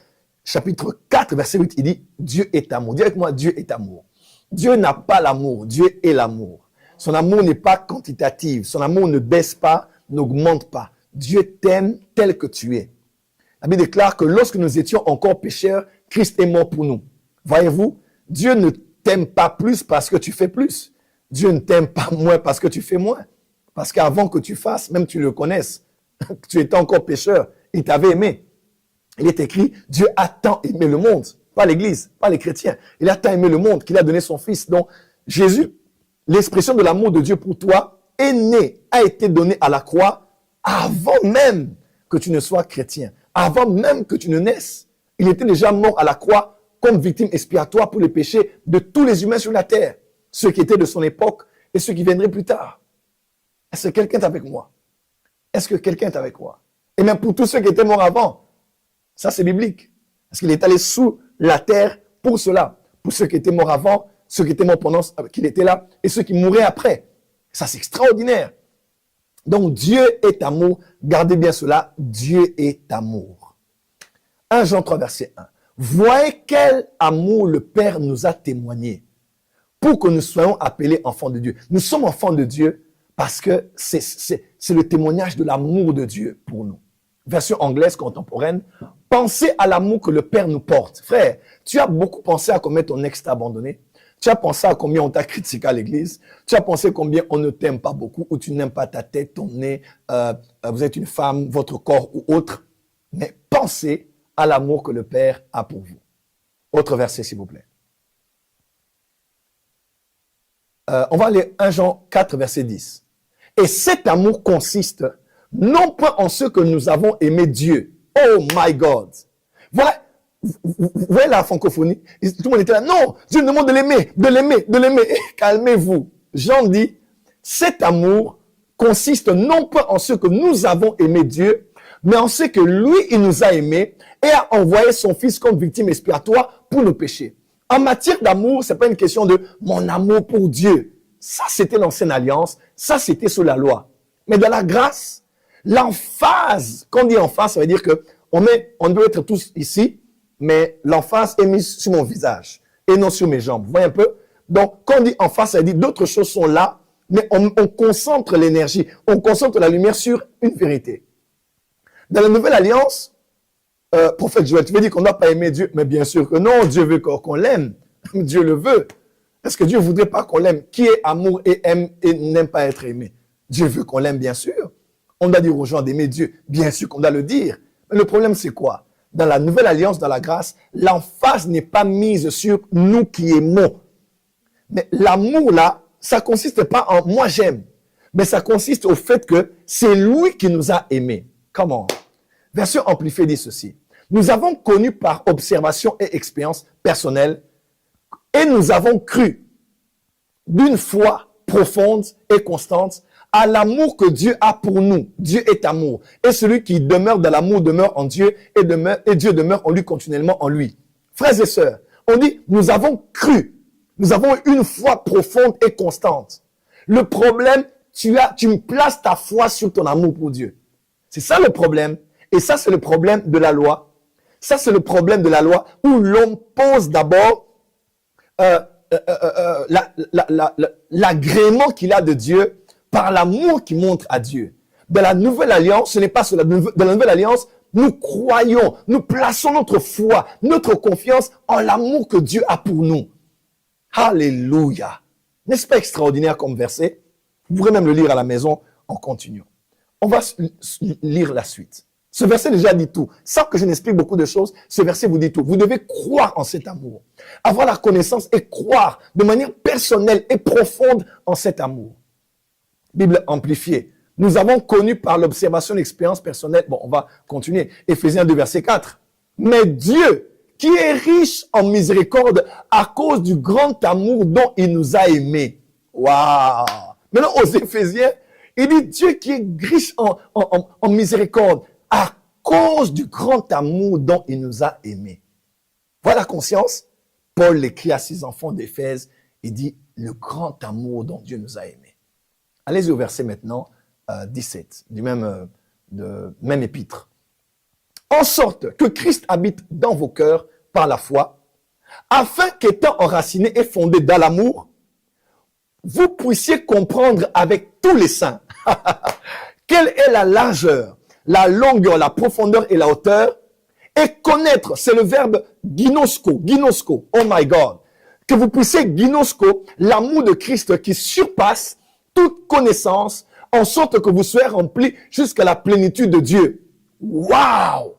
[SPEAKER 1] Chapitre 4, verset 8, il dit Dieu est amour. Dis avec moi, Dieu est amour. Dieu n'a pas l'amour, Dieu est l'amour. Son amour n'est pas quantitatif, son amour ne baisse pas, n'augmente pas. Dieu t'aime tel que tu es. La Bible déclare que lorsque nous étions encore pécheurs, Christ est mort pour nous. Voyez-vous, Dieu ne t'aime pas plus parce que tu fais plus. Dieu ne t'aime pas moins parce que tu fais moins. Parce qu'avant que tu fasses, même tu le connaisses, tu étais encore pécheur, il t'avait aimé. Il est écrit, Dieu a tant aimé le monde, pas l'Église, pas les chrétiens. Il a tant aimé le monde qu'il a donné son Fils. Donc, Jésus, l'expression de l'amour de Dieu pour toi, est né, a été donné à la croix avant même que tu ne sois chrétien, avant même que tu ne naisses. Il était déjà mort à la croix comme victime expiatoire pour les péchés de tous les humains sur la terre, ceux qui étaient de son époque et ceux qui viendraient plus tard. Est-ce que quelqu'un est avec moi? Est-ce que quelqu'un est avec moi? Et même pour tous ceux qui étaient morts avant, ça c'est biblique. Parce qu'il est allé sous la terre pour cela. Pour ceux qui étaient morts avant, ceux qui étaient morts pendant qu'il était là, et ceux qui mouraient après. Ça c'est extraordinaire. Donc Dieu est amour. Gardez bien cela. Dieu est amour. 1 Jean 3, verset 1. Voyez quel amour le Père nous a témoigné pour que nous soyons appelés enfants de Dieu. Nous sommes enfants de Dieu parce que c'est le témoignage de l'amour de Dieu pour nous. Version anglaise contemporaine. Pensez à l'amour que le Père nous porte. Frère, tu as beaucoup pensé à combien ton ex t'a abandonné. Tu as pensé à combien on t'a critiqué à l'église. Tu as pensé combien on ne t'aime pas beaucoup ou tu n'aimes pas ta tête, ton nez, vous êtes une femme, votre corps ou autre. Mais pensez à l'amour que le Père a pour vous. Autre verset, s'il vous plaît. On va aller 1 Jean 4, verset 10. Et cet amour consiste non pas en ce que nous avons aimé Dieu. Oh my God. Voilà. Vous voyez la francophonie? Tout le monde était là. Non, Dieu nous demande de l'aimer, de l'aimer, de l'aimer. Calmez-vous. Jean dit, cet amour consiste non pas en ce que nous avons aimé Dieu, mais en ce que lui, il nous a aimés et a envoyé son Fils comme victime expiatoire pour nos péchés. En matière d'amour, c'est pas une question de mon amour pour Dieu. Ça, c'était l'ancienne alliance. Ça, c'était sous la loi. Mais dans la grâce, l'emphase, quand on dit emphase, ça veut dire que on doit être tous ici, mais l'emphase est mise sur mon visage et non sur mes jambes. Vous voyez un peu? Donc, quand on dit emphase, ça veut dire d'autres choses sont là, mais on concentre l'énergie, on concentre la lumière sur une vérité. Dans la nouvelle alliance, Prophète Joël, tu veux dire qu'on ne doit pas aimer Dieu? Mais bien sûr que non, Dieu veut qu'on l'aime. Dieu le veut. Est-ce que Dieu ne voudrait pas qu'on l'aime? Qui est amour et aime et n'aime pas être aimé? Dieu veut qu'on l'aime, bien sûr. On doit dire aux gens d'aimer Dieu. Bien sûr qu'on doit le dire. Mais le problème, c'est quoi? Dans la nouvelle alliance, dans la grâce, l'emphase n'est pas mise sur nous qui aimons. Mais l'amour, là, ça consiste pas en moi j'aime. Mais ça consiste au fait que c'est lui qui nous a aimés. Comment? Version amplifiée dit ceci. Nous avons connu par observation et expérience personnelle et nous avons cru d'une foi profonde et constante à l'amour que Dieu a pour nous. Dieu est amour. Et celui qui demeure dans l'amour demeure en Dieu et Dieu demeure en lui continuellement en lui. Frères et sœurs, on dit, nous avons cru. Nous avons une foi profonde et constante. Le problème, tu me places ta foi sur ton amour pour Dieu. C'est ça le problème. Et ça, c'est le problème de la loi. Ça, c'est le problème de la loi où l'homme pose d'abord l'agrément qu'il a de Dieu par l'amour qu'il montre à Dieu. Dans la nouvelle alliance, ce n'est pas cela. Dans la nouvelle alliance, nous croyons, nous plaçons notre foi, notre confiance en l'amour que Dieu a pour nous. Alléluia. N'est-ce pas extraordinaire comme verset? Vous pourrez même le lire à la maison en continuant. On va lire la suite. Ce verset déjà dit tout. Sans que je n'explique beaucoup de choses, ce verset vous dit tout. Vous devez croire en cet amour. Avoir la connaissance et croire de manière personnelle et profonde en cet amour. Bible amplifiée. Nous avons connu par l'observation, l'expérience personnelle. Bon, on va continuer. Éphésiens 2, verset 4. Mais Dieu, qui est riche en miséricorde à cause du grand amour dont il nous a aimés. Waouh! Maintenant, aux Éphésiens, il dit Dieu qui est riche en miséricorde à cause du grand amour dont il nous a aimés. Voilà la conscience. Paul l'écrit à ses enfants d'Éphèse et dit le grand amour dont Dieu nous a aimés. Allez-y au verset maintenant 17 du même épître. En sorte que Christ habite dans vos cœurs par la foi, afin qu'étant enracinés et fondés dans l'amour, vous puissiez comprendre avec tous les saints quelle est la largeur, la longueur, la profondeur et la hauteur, et connaître, c'est le verbe ginosko, oh my God, que vous puissiez ginosko, l'amour de Christ qui surpasse toute connaissance, en sorte que vous soyez remplis jusqu'à la plénitude de Dieu. Waouh!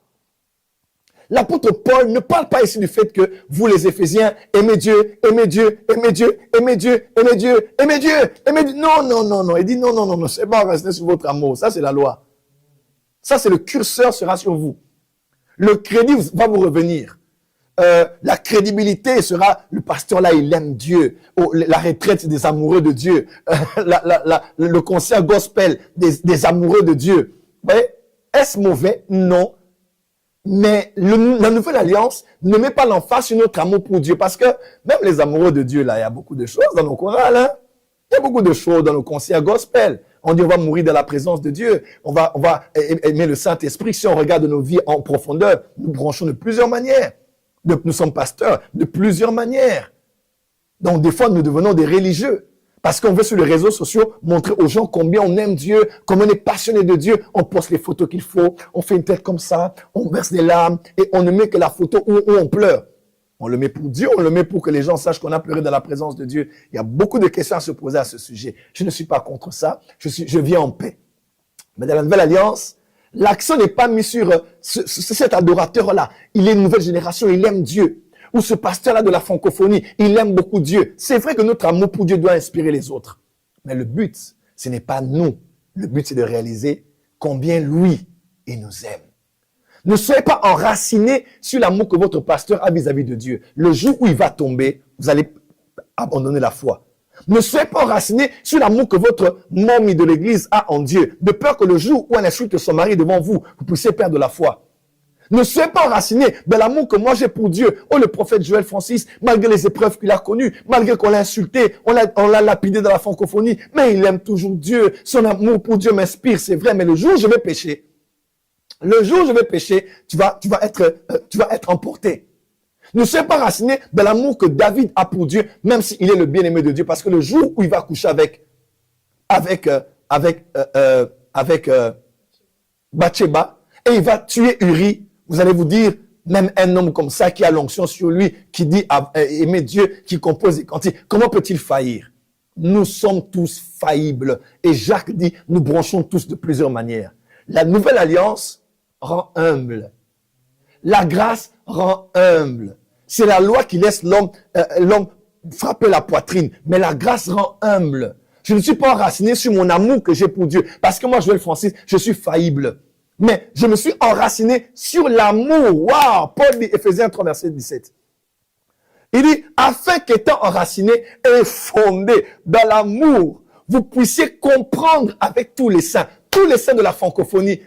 [SPEAKER 1] L'apôtre Paul ne parle pas ici du fait que vous les Éphésiens, aimez Dieu, aimez Dieu, aimez Dieu, aimez Dieu, aimez Dieu, aimez Dieu, aimez Dieu. Non, non, non, non. Il dit non, c'est bon, restez sur votre amour. Ça, c'est la loi. Ça, c'est le curseur sera sur vous. Le crédit va vous revenir. La crédibilité sera, le pasteur là, il aime Dieu. La retraite des amoureux de Dieu. Le concert gospel des amoureux de Dieu. Vous voyez? Est-ce mauvais? Non. Mais la nouvelle alliance ne met pas l'emphase sur notre amour pour Dieu. Parce que même les amoureux de Dieu, là, il y a beaucoup de choses dans nos chorales. Hein? Il y a beaucoup de choses dans nos concerts gospel. On dit on va mourir dans la présence de Dieu. On va aimer le Saint-Esprit. Si on regarde nos vies en profondeur, nous branchons de plusieurs manières. Nous sommes pasteurs de plusieurs manières. Donc des fois, nous devenons des religieux. Parce qu'on veut sur les réseaux sociaux montrer aux gens combien on aime Dieu, combien on est passionné de Dieu. On poste les photos qu'il faut, on fait une tête comme ça, on verse des larmes et on ne met que la photo où on pleure. On le met pour Dieu, on le met pour que les gens sachent qu'on a pleuré dans la présence de Dieu. Il y a beaucoup de questions à se poser à ce sujet. Je ne suis pas contre ça, je viens en paix. Mais dans la nouvelle alliance, l'accent n'est pas mis sur cet adorateur-là. Il est une nouvelle génération, il aime Dieu. Ou ce pasteur-là de la francophonie, il aime beaucoup Dieu. C'est vrai que notre amour pour Dieu doit inspirer les autres. Mais le but, ce n'est pas nous. Le but, c'est de réaliser combien lui, il nous aime. Ne soyez pas enracinés sur l'amour que votre pasteur a vis-à-vis de Dieu. Le jour où il va tomber, vous allez abandonner la foi. Ne soyez pas enracinés sur l'amour que votre membre de l'église a en Dieu. De peur que le jour où elle insulte son mari devant vous, vous puissiez perdre la foi. Ne soyez pas enracinés dans l'amour que moi j'ai pour Dieu. Oh, le prophète Joël Francis, malgré les épreuves qu'il a connues, malgré qu'on l'a insulté, on l'a lapidé dans la francophonie, mais il aime toujours Dieu. Son amour pour Dieu m'inspire, c'est vrai, mais le jour où je vais pécher, tu vas être emporté. Ne soyez pas enracinés dans l'amour que David a pour Dieu, même s'il est le bien-aimé de Dieu, parce que le jour où il va coucher avec Bathsheba, et il va tuer Uri, Vous allez vous dire, même un homme comme ça qui a l'onction sur lui, qui dit aimer Dieu, qui compose des cantiques, comment peut-il faillir? Nous sommes tous faillibles. Et Jacques dit, nous branchons tous de plusieurs manières. La nouvelle alliance rend humble. La grâce rend humble. C'est la loi qui laisse l'homme frapper la poitrine. Mais la grâce rend humble. Je ne suis pas enraciné sur mon amour que j'ai pour Dieu. Parce que moi, Joël Francis, je suis faillible. Mais je me suis enraciné sur l'amour. Waouh! Paul dit, Éphésiens 3, verset 17. Il dit, afin qu'étant enraciné et fondé dans l'amour, vous puissiez comprendre avec tous les saints de la francophonie,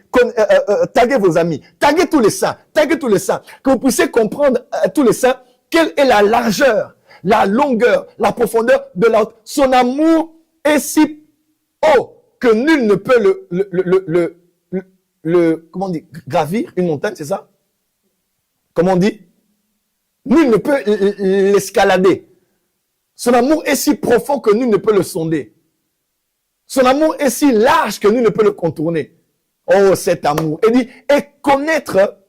[SPEAKER 1] taguez vos amis, taguez tous les saints, que vous puissiez comprendre tous les saints, quelle est la largeur, la longueur, la profondeur de l'autre. Son amour est si haut que nul ne peut comment on dit, gravir une montagne, c'est ça? Comment on dit? Nul ne peut l'escalader. Son amour est si profond que nul ne peut le sonder. Son amour est si large que nul ne peut le contourner. Oh, cet amour. Il dit, et connaître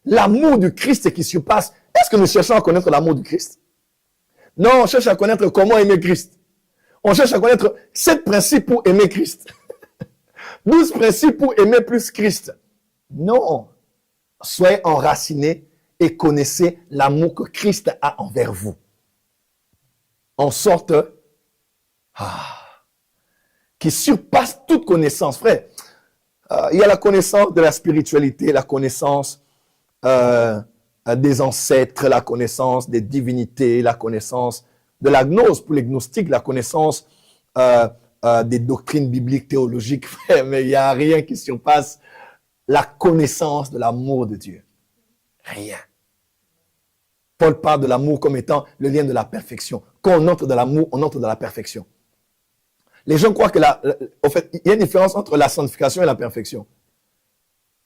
[SPEAKER 1] l'amour du Christ qui surpasse. Est-ce que nous cherchons à connaître l'amour du Christ? Non, on cherche à connaître comment aimer Christ. On cherche à connaître 7 principes pour aimer Christ. 12 principes pour aimer plus Christ. Non. Soyez enracinés et connaissez l'amour que Christ a envers vous. En sorte qui surpasse toute connaissance. Frère, il y a la connaissance de la spiritualité, la connaissance des ancêtres, la connaissance des divinités, la connaissance de la gnose pour les gnostiques, la connaissance des doctrines bibliques, théologiques. Frère, mais il n'y a rien qui surpasse la connaissance de l'amour de Dieu. Rien. Paul parle de l'amour comme étant le lien de la perfection. Quand on entre dans l'amour, on entre dans la perfection. Les gens croient que en fait, il y a une différence entre la sanctification et la perfection.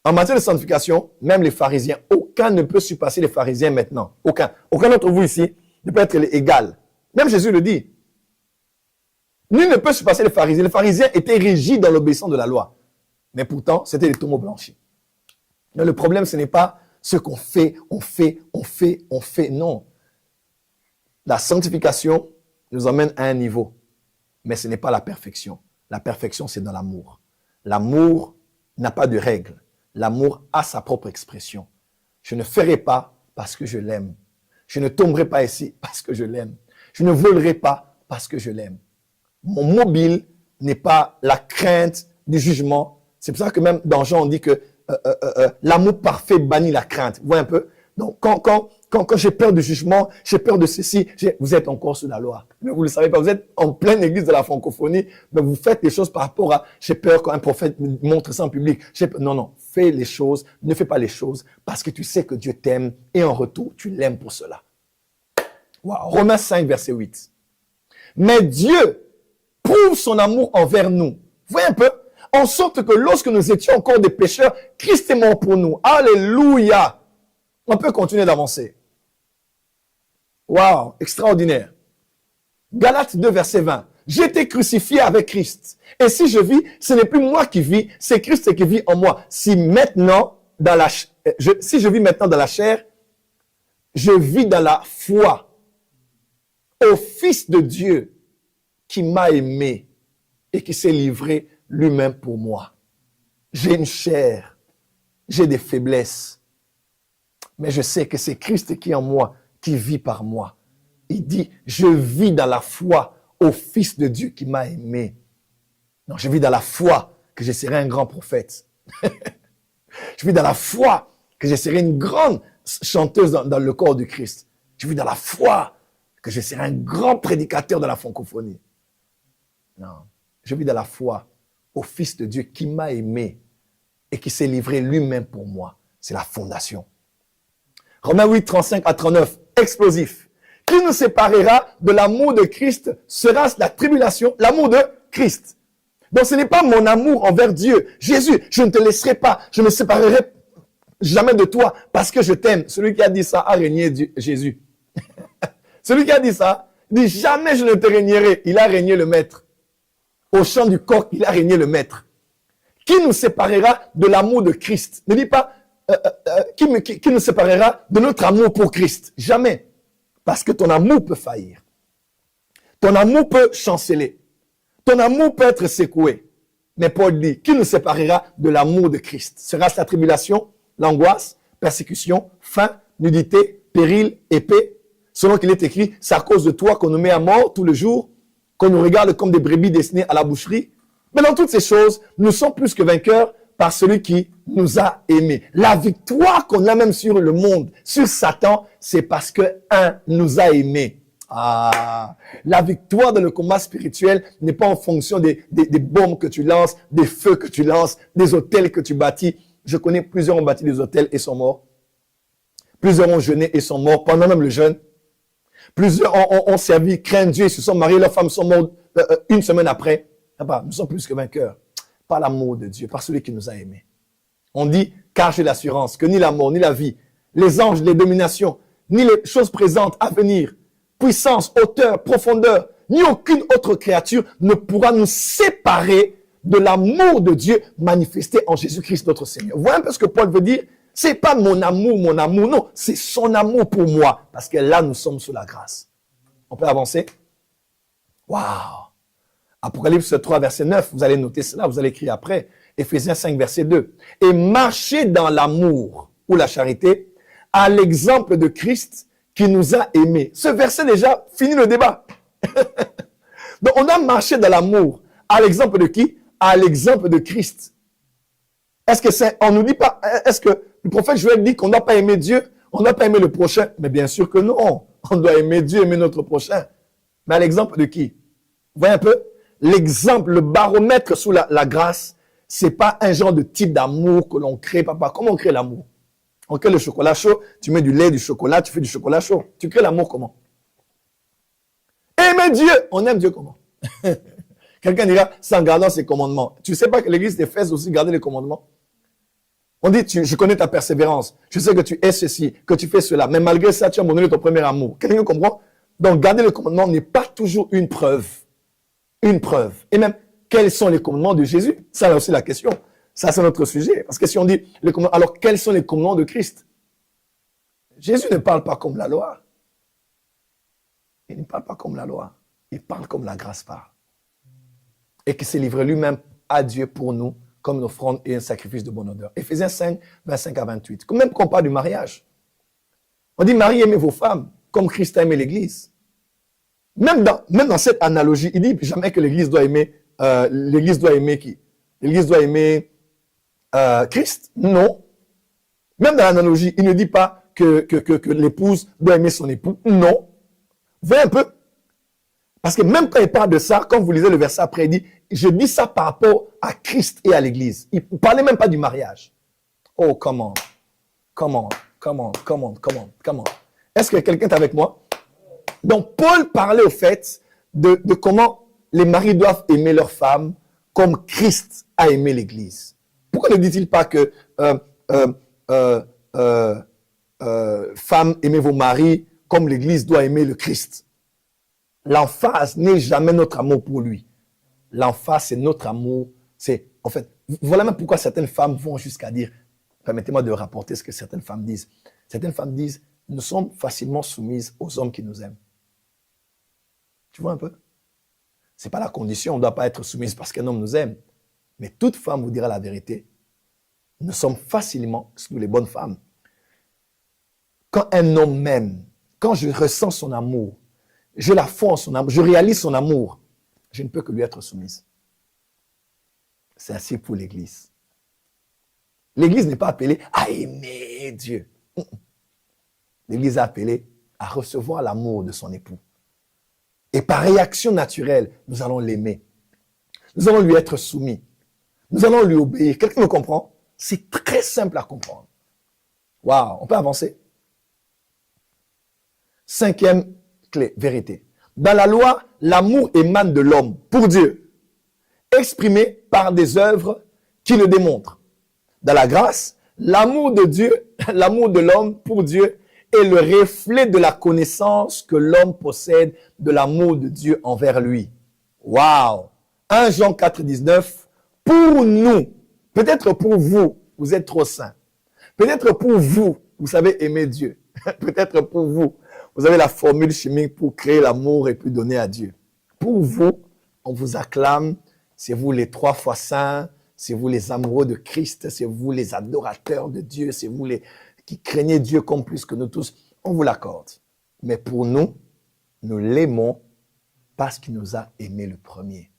[SPEAKER 1] En matière de sanctification, même les pharisiens, aucun ne peut surpasser les pharisiens maintenant. Aucun. Aucun d'entre vous ici ne peut être égal. Même Jésus le dit. Nul ne peut surpasser les pharisiens. Les pharisiens étaient rigides dans l'obéissance de la loi. Mais pourtant, c'était des tombeaux blanchis. Mais le problème, ce n'est pas ce qu'on fait, on fait. Non. La sanctification nous emmène à un niveau. Mais ce n'est pas la perfection. La perfection, c'est dans l'amour. L'amour n'a pas de règles. L'amour a sa propre expression. Je ne ferai pas parce que je l'aime. Je ne tomberai pas ici parce que je l'aime. Je ne volerai pas parce que je l'aime. Mon mobile n'est pas la crainte du jugement. C'est pour ça que même dans Jean, on dit que l'amour parfait bannit la crainte. Vous voyez un peu? Donc, quand j'ai peur du jugement, j'ai peur de ceci, vous êtes encore sous la loi. Mais vous ne le savez pas, vous êtes en pleine église de la francophonie, mais vous faites les choses par rapport à, j'ai peur quand un prophète montre ça en public. Non, fais les choses, ne fais pas les choses, parce que tu sais que Dieu t'aime, et en retour, tu l'aimes pour cela. Wow. Romains 5, verset 8. Mais Dieu prouve son amour envers nous. Vous voyez un peu? En sorte que lorsque nous étions encore des pécheurs, Christ est mort pour nous. Alléluia! On peut continuer d'avancer. Waouh, extraordinaire. Galates 2, verset 20. J'ai été crucifié avec Christ. Et si je vis, ce n'est plus moi qui vis, c'est Christ qui vit en moi. Si je vis maintenant dans la chair, je vis dans la foi au Fils de Dieu qui m'a aimé et qui s'est livré lui-même pour moi. J'ai une chair, j'ai des faiblesses. Mais je sais que c'est Christ qui est en moi, qui vit par moi. Il dit, je vis dans la foi au Fils de Dieu qui m'a aimé. Non, je vis dans la foi que je serai un grand prophète. Je vis dans la foi que je serai une grande chanteuse dans le corps du Christ. Je vis dans la foi que je serai un grand prédicateur de la francophonie. Non, je vis dans la foi au Fils de Dieu qui m'a aimé et qui s'est livré lui-même pour moi. C'est la fondation. Romains 8, 35 à 39, explosif. Qui nous séparera de l'amour de Christ? Sera-ce la tribulation, l'amour de Christ? Donc ce n'est pas mon amour envers Dieu. Jésus, je ne te laisserai pas, je ne me séparerai jamais de toi parce que je t'aime. Celui qui a dit ça a régné Jésus. Celui qui a dit ça, dit jamais je ne te régnerai. Il a régné le maître. Au champ du coq, il a régné le maître. Qui nous séparera de l'amour de Christ? Ne dis pas, qui nous séparera de notre amour pour Christ? Jamais. Parce que ton amour peut faillir. Ton amour peut chanceler. Ton amour peut être secoué. Mais Paul dit, qui nous séparera de l'amour de Christ? Sera-ce la tribulation, l'angoisse, persécution, faim, nudité, péril, épée? Selon qu'il est écrit, c'est à cause de toi qu'on nous met à mort tous les jours, qu'on nous regarde comme des brebis destinées à la boucherie. Mais dans toutes ces choses, nous sommes plus que vainqueurs par celui qui nous a aimés. La victoire qu'on a même sur le monde, sur Satan, c'est parce que un nous a aimés. Ah, la victoire dans le combat spirituel n'est pas en fonction des bombes que tu lances, des feux que tu lances, des hôtels que tu bâtis. Je connais plusieurs ont bâti des hôtels et sont morts. Plusieurs ont jeûné et sont morts pendant même le jeûne. Plusieurs ont servi, craignent Dieu, ils se sont mariés, leurs femmes sont mortes une semaine après. Nous sommes plus que vainqueurs par l'amour de Dieu, par celui qui nous a aimés. On dit, car j'ai l'assurance que ni la mort, ni la vie, les anges, les dominations, ni les choses présentes à venir, puissance, hauteur, profondeur, ni aucune autre créature ne pourra nous séparer de l'amour de Dieu manifesté en Jésus-Christ notre Seigneur. Vous voyez un peu ce que Paul veut dire? C'est pas mon amour, non, c'est son amour pour moi, parce que là, nous sommes sous la grâce. On peut avancer? Waouh! Apocalypse 3, verset 9, vous allez noter cela, vous allez écrire après. Éphésiens 5, verset 2. Et marchez dans l'amour ou la charité, à l'exemple de Christ qui nous a aimés. Ce verset déjà finit le débat. Donc on a marché dans l'amour. À l'exemple de qui? À l'exemple de Christ. Est-ce que c'est, on nous dit pas, est-ce que le prophète Joël dit qu'on n'a pas aimé Dieu, on n'a pas aimé le prochain? Mais bien sûr que non. On doit aimer Dieu, aimer notre prochain. Mais à l'exemple de qui? Vous voyez un peu? L'exemple, le baromètre sous la grâce, c'est pas un genre de type d'amour que l'on crée, papa. Comment on crée l'amour? On crée le chocolat chaud, tu mets du lait, du chocolat, tu fais du chocolat chaud. Tu crées l'amour comment? Aimer Dieu! On aime Dieu comment? Quelqu'un dira, c'est en gardant ses commandements. Tu sais pas que l'église d'Éphèse aussi garder les commandements? On dit, je connais ta persévérance. Je sais que tu es ceci, que tu fais cela. Mais malgré ça, tu as abandonné ton premier amour. Quelqu'un comprend? Donc, garder les commandements n'est pas toujours une preuve. Une preuve. Et même, quels sont les commandements de Jésus? Ça, là aussi, la question. Ça, c'est notre sujet. Parce que si on dit, les commandements, alors quels sont les commandements de Christ? Jésus ne parle pas comme la loi. Il ne parle pas comme la loi. Il parle comme la grâce parle. Et qu'il s'est livré lui-même à Dieu pour nous, comme une offrande et un sacrifice de bonne odeur. Éphésiens 5, 25 à 28. Même qu'on parle du mariage. On dit, Marie, aimez vos femmes, comme Christ a aimé l'Église. Même dans cette analogie, il dit jamais que l'Église doit aimer, qui? L'Église doit aimer Christ? Non. Même dans l'analogie, il ne dit pas que l'épouse doit aimer son époux. Non. Vous voyez un peu? Parce que même quand il parle de ça, quand vous lisez le verset après, il dit, je dis ça par rapport à Christ et à l'Église. Il ne parlait même pas du mariage. Oh, comment? Est-ce que quelqu'un est avec moi? Donc, Paul parlait au fait de comment les maris doivent aimer leurs femmes comme Christ a aimé l'Église. Pourquoi ne dit-il pas que femmes, aimez vos maris comme l'Église doit aimer le Christ? L'emphase n'est jamais notre amour pour lui. L'emphase, c'est notre amour. C'est, en fait, voilà même pourquoi certaines femmes vont jusqu'à dire, permettez-moi de rapporter ce que certaines femmes disent. Certaines femmes disent, nous sommes facilement soumises aux hommes qui nous aiment. Tu vois un peu? C'est pas la condition, on ne doit pas être soumise parce qu'un homme nous aime. Mais toute femme vous dira la vérité. Nous sommes facilement, surtout les bonnes femmes. Quand un homme m'aime, quand je ressens son amour, je la foi en son amour, je réalise son amour, je ne peux que lui être soumise. C'est ainsi pour l'Église. L'Église n'est pas appelée à aimer Dieu. L'Église est appelée à recevoir l'amour de son époux. Et par réaction naturelle, nous allons l'aimer. Nous allons lui être soumis. Nous allons lui obéir. Quelqu'un me comprend? C'est très simple à comprendre. Waouh, on peut avancer? 5e clé, vérité. Dans la loi, l'amour émane de l'homme pour Dieu, exprimé par des œuvres qui le démontrent. Dans la grâce, l'amour de Dieu, l'amour de l'homme pour Dieu est le reflet de la connaissance que l'homme possède de l'amour de Dieu envers lui. Waouh! 1 Jean 4, 19. Pour nous, peut-être pour vous, vous êtes trop saints. Peut-être pour vous, vous savez aimer Dieu. Peut-être pour vous, vous avez la formule chimique pour créer l'amour et puis donner à Dieu. Pour vous, on vous acclame, c'est vous les 3 fois saints, c'est vous les amoureux de Christ, c'est vous les adorateurs de Dieu, c'est vous les qui craignez Dieu comme plus que nous tous. On vous l'accorde. Mais pour nous, nous l'aimons parce qu'il nous a aimés le premier.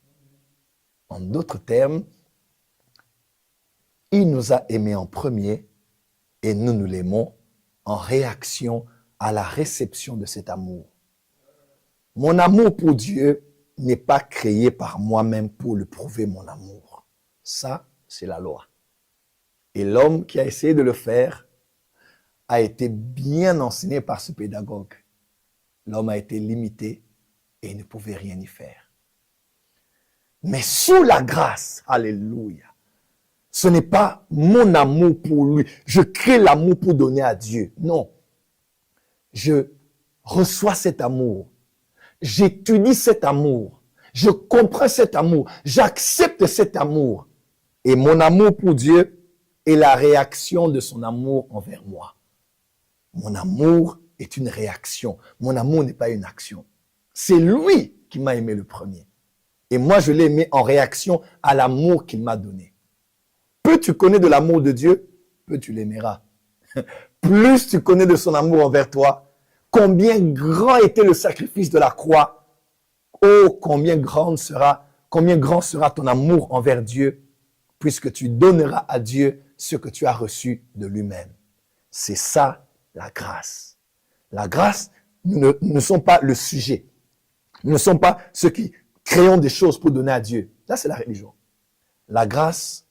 [SPEAKER 1] En d'autres termes, il nous a aimés en premier et nous l'aimons en réaction à la réception de cet amour. Mon amour pour Dieu n'est pas créé par moi-même pour le prouver mon amour. Ça, c'est la loi. Et l'homme qui a essayé de le faire a été bien enseigné par ce pédagogue. L'homme a été limité et il ne pouvait rien y faire. Mais sous la grâce, alléluia, ce n'est pas mon amour pour lui. Je crée l'amour pour donner à Dieu. Non. Je reçois cet amour. J'étudie cet amour. Je comprends cet amour. J'accepte cet amour. Et mon amour pour Dieu est la réaction de son amour envers moi. Mon amour est une réaction. Mon amour n'est pas une action. C'est lui qui m'a aimé le premier. Et moi, je l'ai aimé en réaction à l'amour qu'il m'a donné. Plus tu connais de l'amour de Dieu, plus tu l'aimeras. Plus tu connais de son amour envers toi, combien grand était le sacrifice de la croix. Oh, combien grand sera ton amour envers Dieu, puisque tu donneras à Dieu ce que tu as reçu de lui-même. C'est ça, la grâce. La grâce, nous ne sommes pas le sujet. Nous ne sommes pas ceux qui créons des choses pour donner à Dieu. Ça, c'est la religion. La grâce,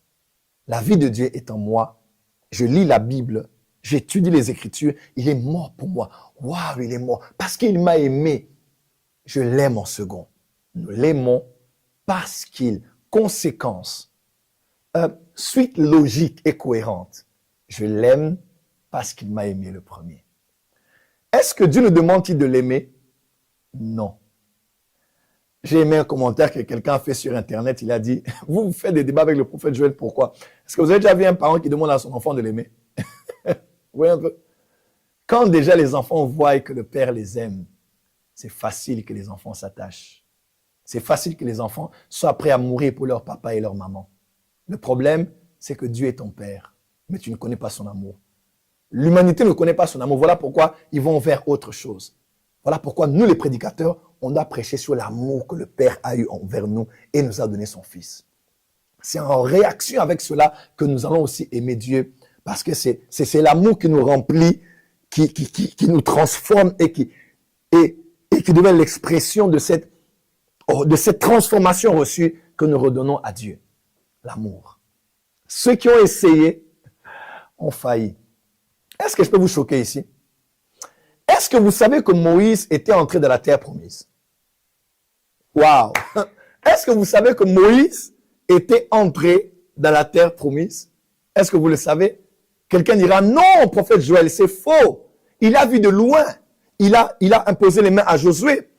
[SPEAKER 1] la vie de Dieu est en moi. Je lis la Bible, j'étudie les Écritures. Il est mort pour moi. Waouh, il est mort. Parce qu'il m'a aimé, je l'aime en second. Nous l'aimons parce qu'il, conséquence, suite logique et cohérente. Je l'aime parce qu'il m'a aimé le premier. Est-ce que Dieu nous demande-t-il de l'aimer? Non. J'ai aimé un commentaire que quelqu'un a fait sur Internet. Il a dit, vous faites des débats avec le prophète Joël, pourquoi? Est-ce que vous avez déjà vu un parent qui demande à son enfant de l'aimer? Oui, un peu. Quand déjà les enfants voient que le père les aime, c'est facile que les enfants s'attachent. C'est facile que les enfants soient prêts à mourir pour leur papa et leur maman. Le problème, c'est que Dieu est ton père, mais tu ne connais pas son amour. L'humanité ne connaît pas son amour. Voilà pourquoi ils vont vers autre chose. Voilà pourquoi nous, les prédicateurs, on doit prêcher sur l'amour que le Père a eu envers nous et nous a donné son Fils. C'est en réaction avec cela que nous allons aussi aimer Dieu, parce que c'est l'amour qui nous remplit, qui nous transforme et qui devient l'expression de cette transformation reçue que nous redonnons à Dieu. L'amour. Ceux qui ont essayé ont failli. Est-ce que je peux vous choquer ici? Est-ce que vous savez que Moïse était entré dans la terre promise? Waouh! Est-ce que vous savez que Moïse était entré dans la terre promise? Est-ce que vous le savez? Quelqu'un dira, non, prophète Joël, c'est faux. Il a vu de loin. Il a imposé les mains à Josué.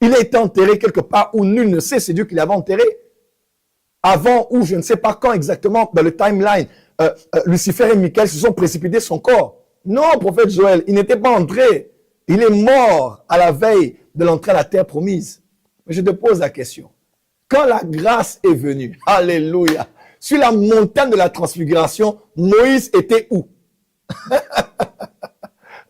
[SPEAKER 1] Il a été enterré quelque part où nul ne sait, c'est Dieu qui l'avait enterré. Avant ou je ne sais pas quand exactement, dans le timeline, Lucifer et Michael se sont précipités son corps. Non, prophète Joël, il n'était pas entré. Il est mort à la veille de l'entrée à la terre promise. Mais je te pose la question. Quand la grâce est venue, alléluia, sur la montagne de la transfiguration, Moïse était où?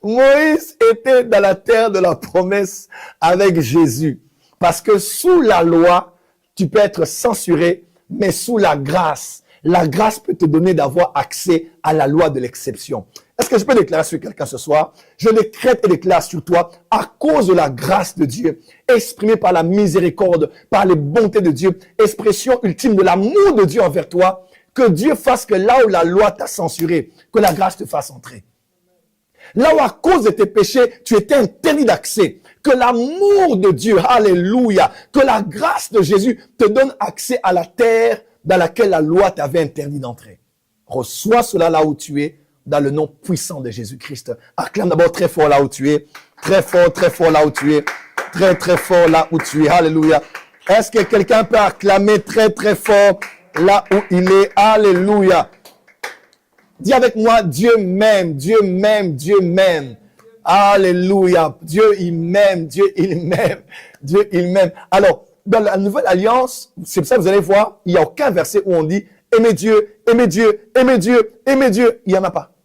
[SPEAKER 1] Moïse était dans la terre de la promesse avec Jésus. Parce que sous la loi, tu peux être censuré, mais sous la grâce peut te donner d'avoir accès à la loi de l'exception. Est-ce que je peux déclarer sur quelqu'un ce soir? Je décrète et déclare sur toi, à cause de la grâce de Dieu, exprimée par la miséricorde, par les bontés de Dieu, expression ultime de l'amour de Dieu envers toi, que Dieu fasse que là où la loi t'a censuré, que la grâce te fasse entrer. Là où à cause de tes péchés, tu étais interdit d'accès, que l'amour de Dieu, alléluia, que la grâce de Jésus te donne accès à la terre dans laquelle la loi t'avait interdit d'entrer. Reçois cela là où tu es, dans le nom puissant de Jésus-Christ. Acclame d'abord très fort là où tu es. Très fort là où tu es. Très fort là où tu es. Alléluia. Est-ce que quelqu'un peut acclamer très fort là où il est? Alléluia. Dis avec moi, Dieu m'aime, Dieu m'aime, Dieu m'aime. Alléluia. Dieu, il m'aime, Dieu, il m'aime, Dieu, il m'aime. Alors, dans la nouvelle alliance, c'est pour ça que vous allez voir, il n'y a aucun verset où on dit aimez Dieu, aimez Dieu, aimez Dieu, aimez Dieu. Il n'y en a pas.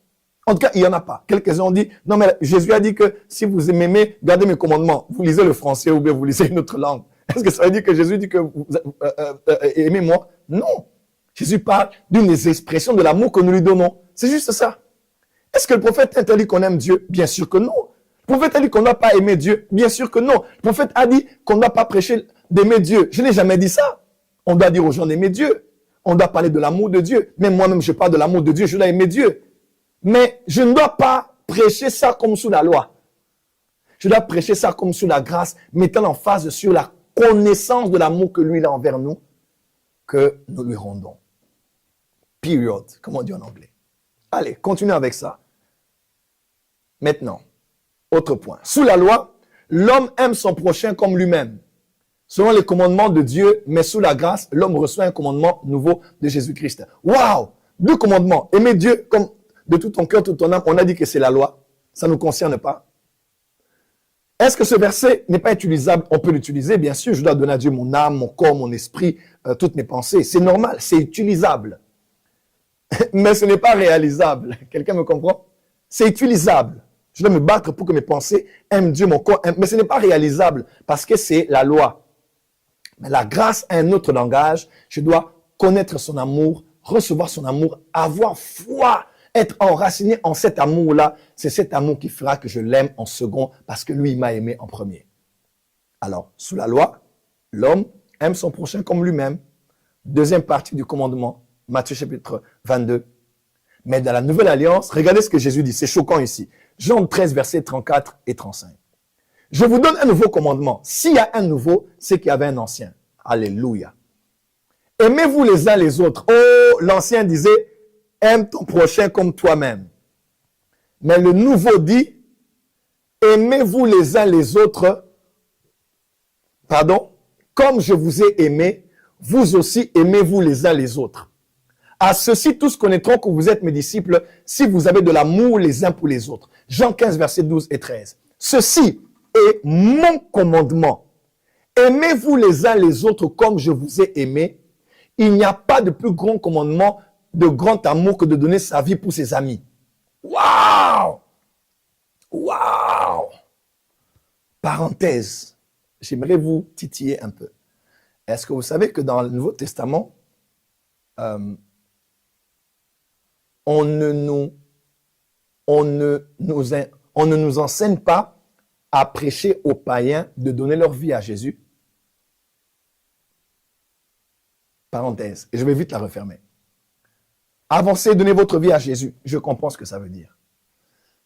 [SPEAKER 1] En tout cas, il n'y en a pas. Quelques-uns ont dit, non mais Jésus a dit que si vous m'aimez, gardez mes commandements. Vous lisez le français ou bien vous lisez une autre langue. Est-ce que ça veut dire que Jésus dit que vous aimez-moi? Non. Jésus parle d'une des expressions de l'amour que nous lui donnons. C'est juste ça. Est-ce que le prophète interdit qu'on aime Dieu? Bien sûr que non. Le prophète a dit qu'on ne doit pas aimer Dieu? Bien sûr que non. Le prophète a dit qu'on ne doit pas prêcher d'aimer Dieu. Je n'ai jamais dit ça. On doit dire aux gens d'aimer Dieu. On doit parler de l'amour de Dieu. Même moi-même, je parle de l'amour de Dieu. Je dois aimer Dieu. Mais je ne dois pas prêcher ça comme sous la loi. Je dois prêcher ça comme sous la grâce, mettant l'emphase sur la connaissance de l'amour que lui il a envers nous, que nous lui rendons. Period, comme on dit en anglais. Allez, continuons avec ça. Maintenant, autre point. Sous la loi, l'homme aime son prochain comme lui-même, selon les commandements de Dieu, mais sous la grâce, l'homme reçoit un commandement nouveau de Jésus-Christ. Waouh! Deux commandements. Aimer Dieu comme de tout ton cœur, toute ton âme. On a dit que c'est la loi. Ça ne nous concerne pas. Est-ce que ce verset n'est pas utilisable? On peut l'utiliser, bien sûr. Je dois donner à Dieu mon âme, mon corps, mon esprit, toutes mes pensées. C'est normal, c'est utilisable. Mais ce n'est pas réalisable. Quelqu'un me comprend? C'est utilisable. Je dois me battre pour que mes pensées aiment Dieu, mon corps aime. Mais ce n'est pas réalisable parce que c'est la loi. Mais la grâce a un autre langage. Je dois connaître son amour, recevoir son amour, avoir foi, être enraciné en cet amour-là. C'est cet amour qui fera que je l'aime en second parce que lui, il m'a aimé en premier. Alors, sous la loi, l'homme aime son prochain comme lui-même. Deuxième partie du commandement, Matthieu chapitre 22. Mais dans la nouvelle alliance, regardez ce que Jésus dit. C'est choquant ici. Jean 13, versets 34 et 35. Je vous donne un nouveau commandement. S'il y a un nouveau, c'est qu'il y avait un ancien. Alléluia. Aimez-vous les uns les autres. Oh, l'ancien disait, aime ton prochain comme toi-même. Mais le nouveau dit, aimez-vous les uns les autres, comme je vous ai aimé, vous aussi aimez-vous les uns les autres. À ceci, tous connaîtront que vous êtes mes disciples si vous avez de l'amour les uns pour les autres. Jean 15, versets 12 et 13. Ceci est mon commandement. Aimez-vous les uns les autres comme je vous ai aimé. Il n'y a pas de plus grand commandement de grand amour que de donner sa vie pour ses amis. Waouh! Waouh! Parenthèse, j'aimerais vous titiller un peu. Est-ce que vous savez que dans le Nouveau Testament, on ne nous enseigne pas à prêcher aux païens de donner leur vie à Jésus? Parenthèse, et je vais vite la refermer. Avancez, donnez votre vie à Jésus. Je comprends ce que ça veut dire.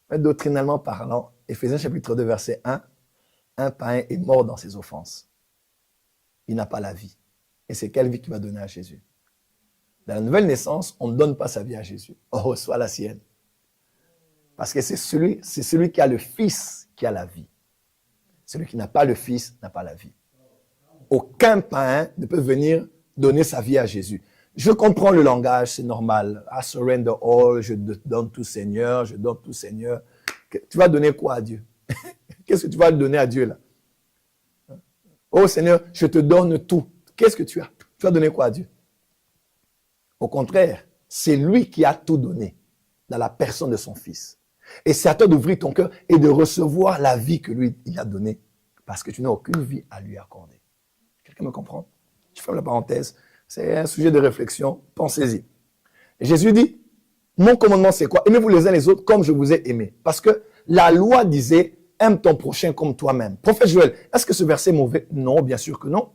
[SPEAKER 1] Mais doctrinalement parlant, Éphésiens chapitre 2, verset 1, un païen est mort dans ses offenses. Il n'a pas la vie. Et c'est quelle vie qu'il va donner à Jésus? Dans la nouvelle naissance, on ne donne pas sa vie à Jésus. On reçoit la sienne. Parce que c'est celui qui a le Fils qui a la vie. Celui qui n'a pas le Fils n'a pas la vie. Aucun païen ne peut venir donner sa vie à Jésus. Je comprends le langage, c'est normal. I surrender all, je donne tout Seigneur, je donne tout Seigneur. Tu vas donner quoi à Dieu? Qu'est-ce que tu vas donner à Dieu là? Oh Seigneur, je te donne tout. Qu'est-ce que tu as? Tu vas donner quoi à Dieu? Au contraire, c'est lui qui a tout donné dans la personne de son Fils. Et c'est à toi d'ouvrir ton cœur et de recevoir la vie que lui, il a donnée. Parce que tu n'as aucune vie à lui accorder. Quelqu'un me comprend? Je ferme la parenthèse. C'est un sujet de réflexion. Pensez-y. Et Jésus dit, mon commandement c'est quoi? Aimez-vous les uns les autres comme je vous ai aimé. Parce que la loi disait, aime ton prochain comme toi-même. Prophète Joël, est-ce que ce verset est mauvais? Non, bien sûr que non.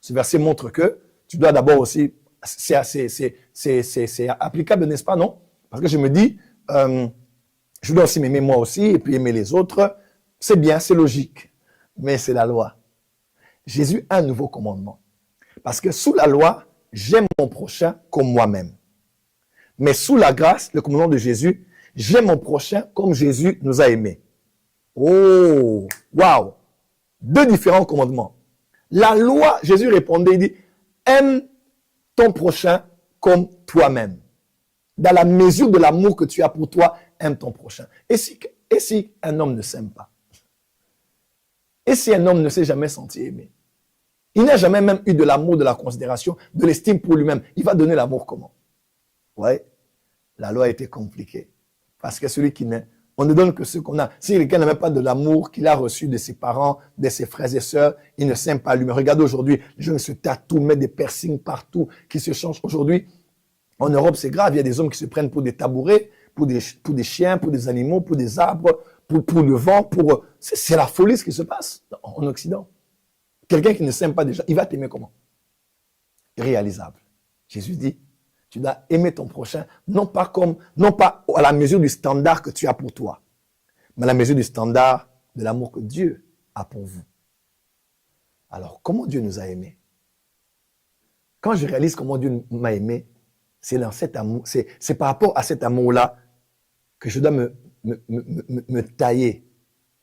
[SPEAKER 1] Ce verset montre que tu dois d'abord aussi, c'est applicable, n'est-ce pas, non? Parce que je me dis, je dois aussi m'aimer moi aussi et puis aimer les autres. C'est bien, c'est logique. Mais c'est la loi. Jésus a un nouveau commandement. Parce que sous la loi, j'aime mon prochain comme moi-même. Mais sous la grâce, le commandement de Jésus, j'aime mon prochain comme Jésus nous a aimés. Oh, waouh! Deux différents commandements. La loi, Jésus répondait, il dit, aime ton prochain comme toi-même. dans la mesure de l'amour que tu as pour toi, aime ton prochain. Et si un homme ne s'aime pas? Et si un homme ne s'est jamais senti aimé? Il n'a jamais même eu de l'amour, de la considération, de l'estime pour lui-même. Il va donner l'amour comment? Ouais, la loi a été compliquée. Parce que celui qui naît, on ne donne que ce qu'on a. Si quelqu'un n'a même pas de l'amour qu'il a reçu de ses parents, de ses frères et sœurs, il ne s'aime pas lui-même. Regardez aujourd'hui, les gens se tatouent, mettent des piercings partout, qui se changent. Aujourd'hui, en Europe, c'est grave. Il y a des hommes qui se prennent pour des tabourets, pour des chiens, pour des animaux, pour des arbres, pour le vent. C'est la folie ce qui se passe en Occident. Quelqu'un qui ne s'aime pas déjà, il va t'aimer comment? Irréalisable. Jésus dit, tu dois aimer ton prochain, non pas à la mesure du standard que tu as pour toi, mais à la mesure du standard de l'amour que Dieu a pour vous. Alors, comment Dieu nous a aimés? Quand je réalise comment Dieu m'a aimé, c'est dans cet amour, c'est par rapport à cet amour-là que je dois me tailler,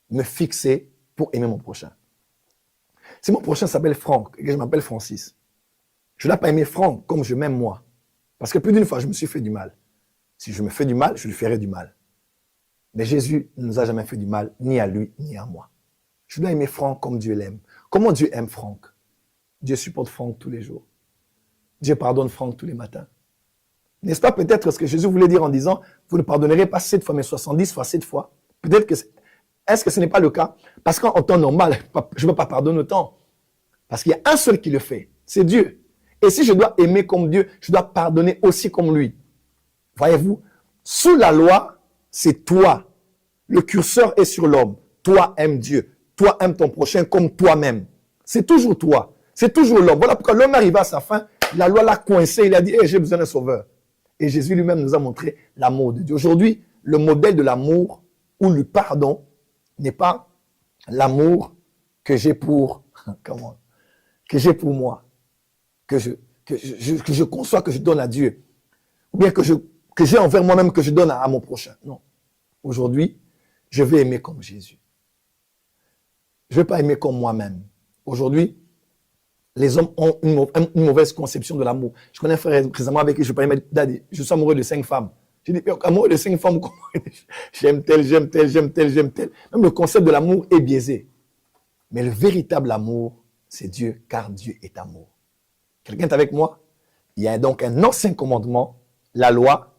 [SPEAKER 1] me fixer pour aimer mon prochain. Si mon prochain s'appelle Franck et que je m'appelle Francis, je ne dois pas aimer Franck comme je m'aime moi. Parce que plus d'une fois, je me suis fait du mal. Si je me fais du mal, je lui ferai du mal. Mais Jésus ne nous a jamais fait du mal, ni à lui, ni à moi. Je dois aimer Franck comme Dieu l'aime. Comment Dieu aime Franck? Dieu supporte Franck tous les jours. Dieu pardonne Franck tous les matins. N'est-ce pas peut-être ce que Jésus voulait dire en disant, vous ne pardonnerez pas 7 fois, mais 70 fois 7 fois? Peut-être que est-ce que ce n'est pas le cas? Parce qu'en temps normal, je ne veux pas pardonner autant. Parce qu'il y a un seul qui le fait, c'est Dieu. Et si je dois aimer comme Dieu, je dois pardonner aussi comme lui. Voyez-vous, sous la loi, c'est toi. Le curseur est sur l'homme. Toi aimes Dieu. Toi aimes ton prochain comme toi-même. C'est toujours toi. C'est toujours l'homme. Voilà pourquoi l'homme arrive à sa fin. La loi l'a coincé. Il a dit, hey, j'ai besoin d'un sauveur. Et Jésus lui-même nous a montré l'amour de Dieu. Aujourd'hui, le modèle de l'amour ou le pardon n'est pas l'amour que j'ai pour, que j'ai pour moi, que je conçois, que je donne à Dieu, ou bien que j'ai envers moi-même, que je donne à mon prochain. Non. Aujourd'hui, je vais aimer comme Jésus. Je ne vais pas aimer comme moi-même. Aujourd'hui, les hommes ont une mauvaise conception de l'amour. Je connais un frère précisément avec qui je parlais, Daddy, je suis amoureux de 5 femmes. J'ai dit, amoureux de 5 femmes, j'aime telle, j'aime telle, j'aime telle, j'aime telle. Même le concept de l'amour est biaisé. Mais le véritable amour, c'est Dieu, car Dieu est amour. Quelqu'un est avec moi? Il y a donc un ancien commandement, la loi,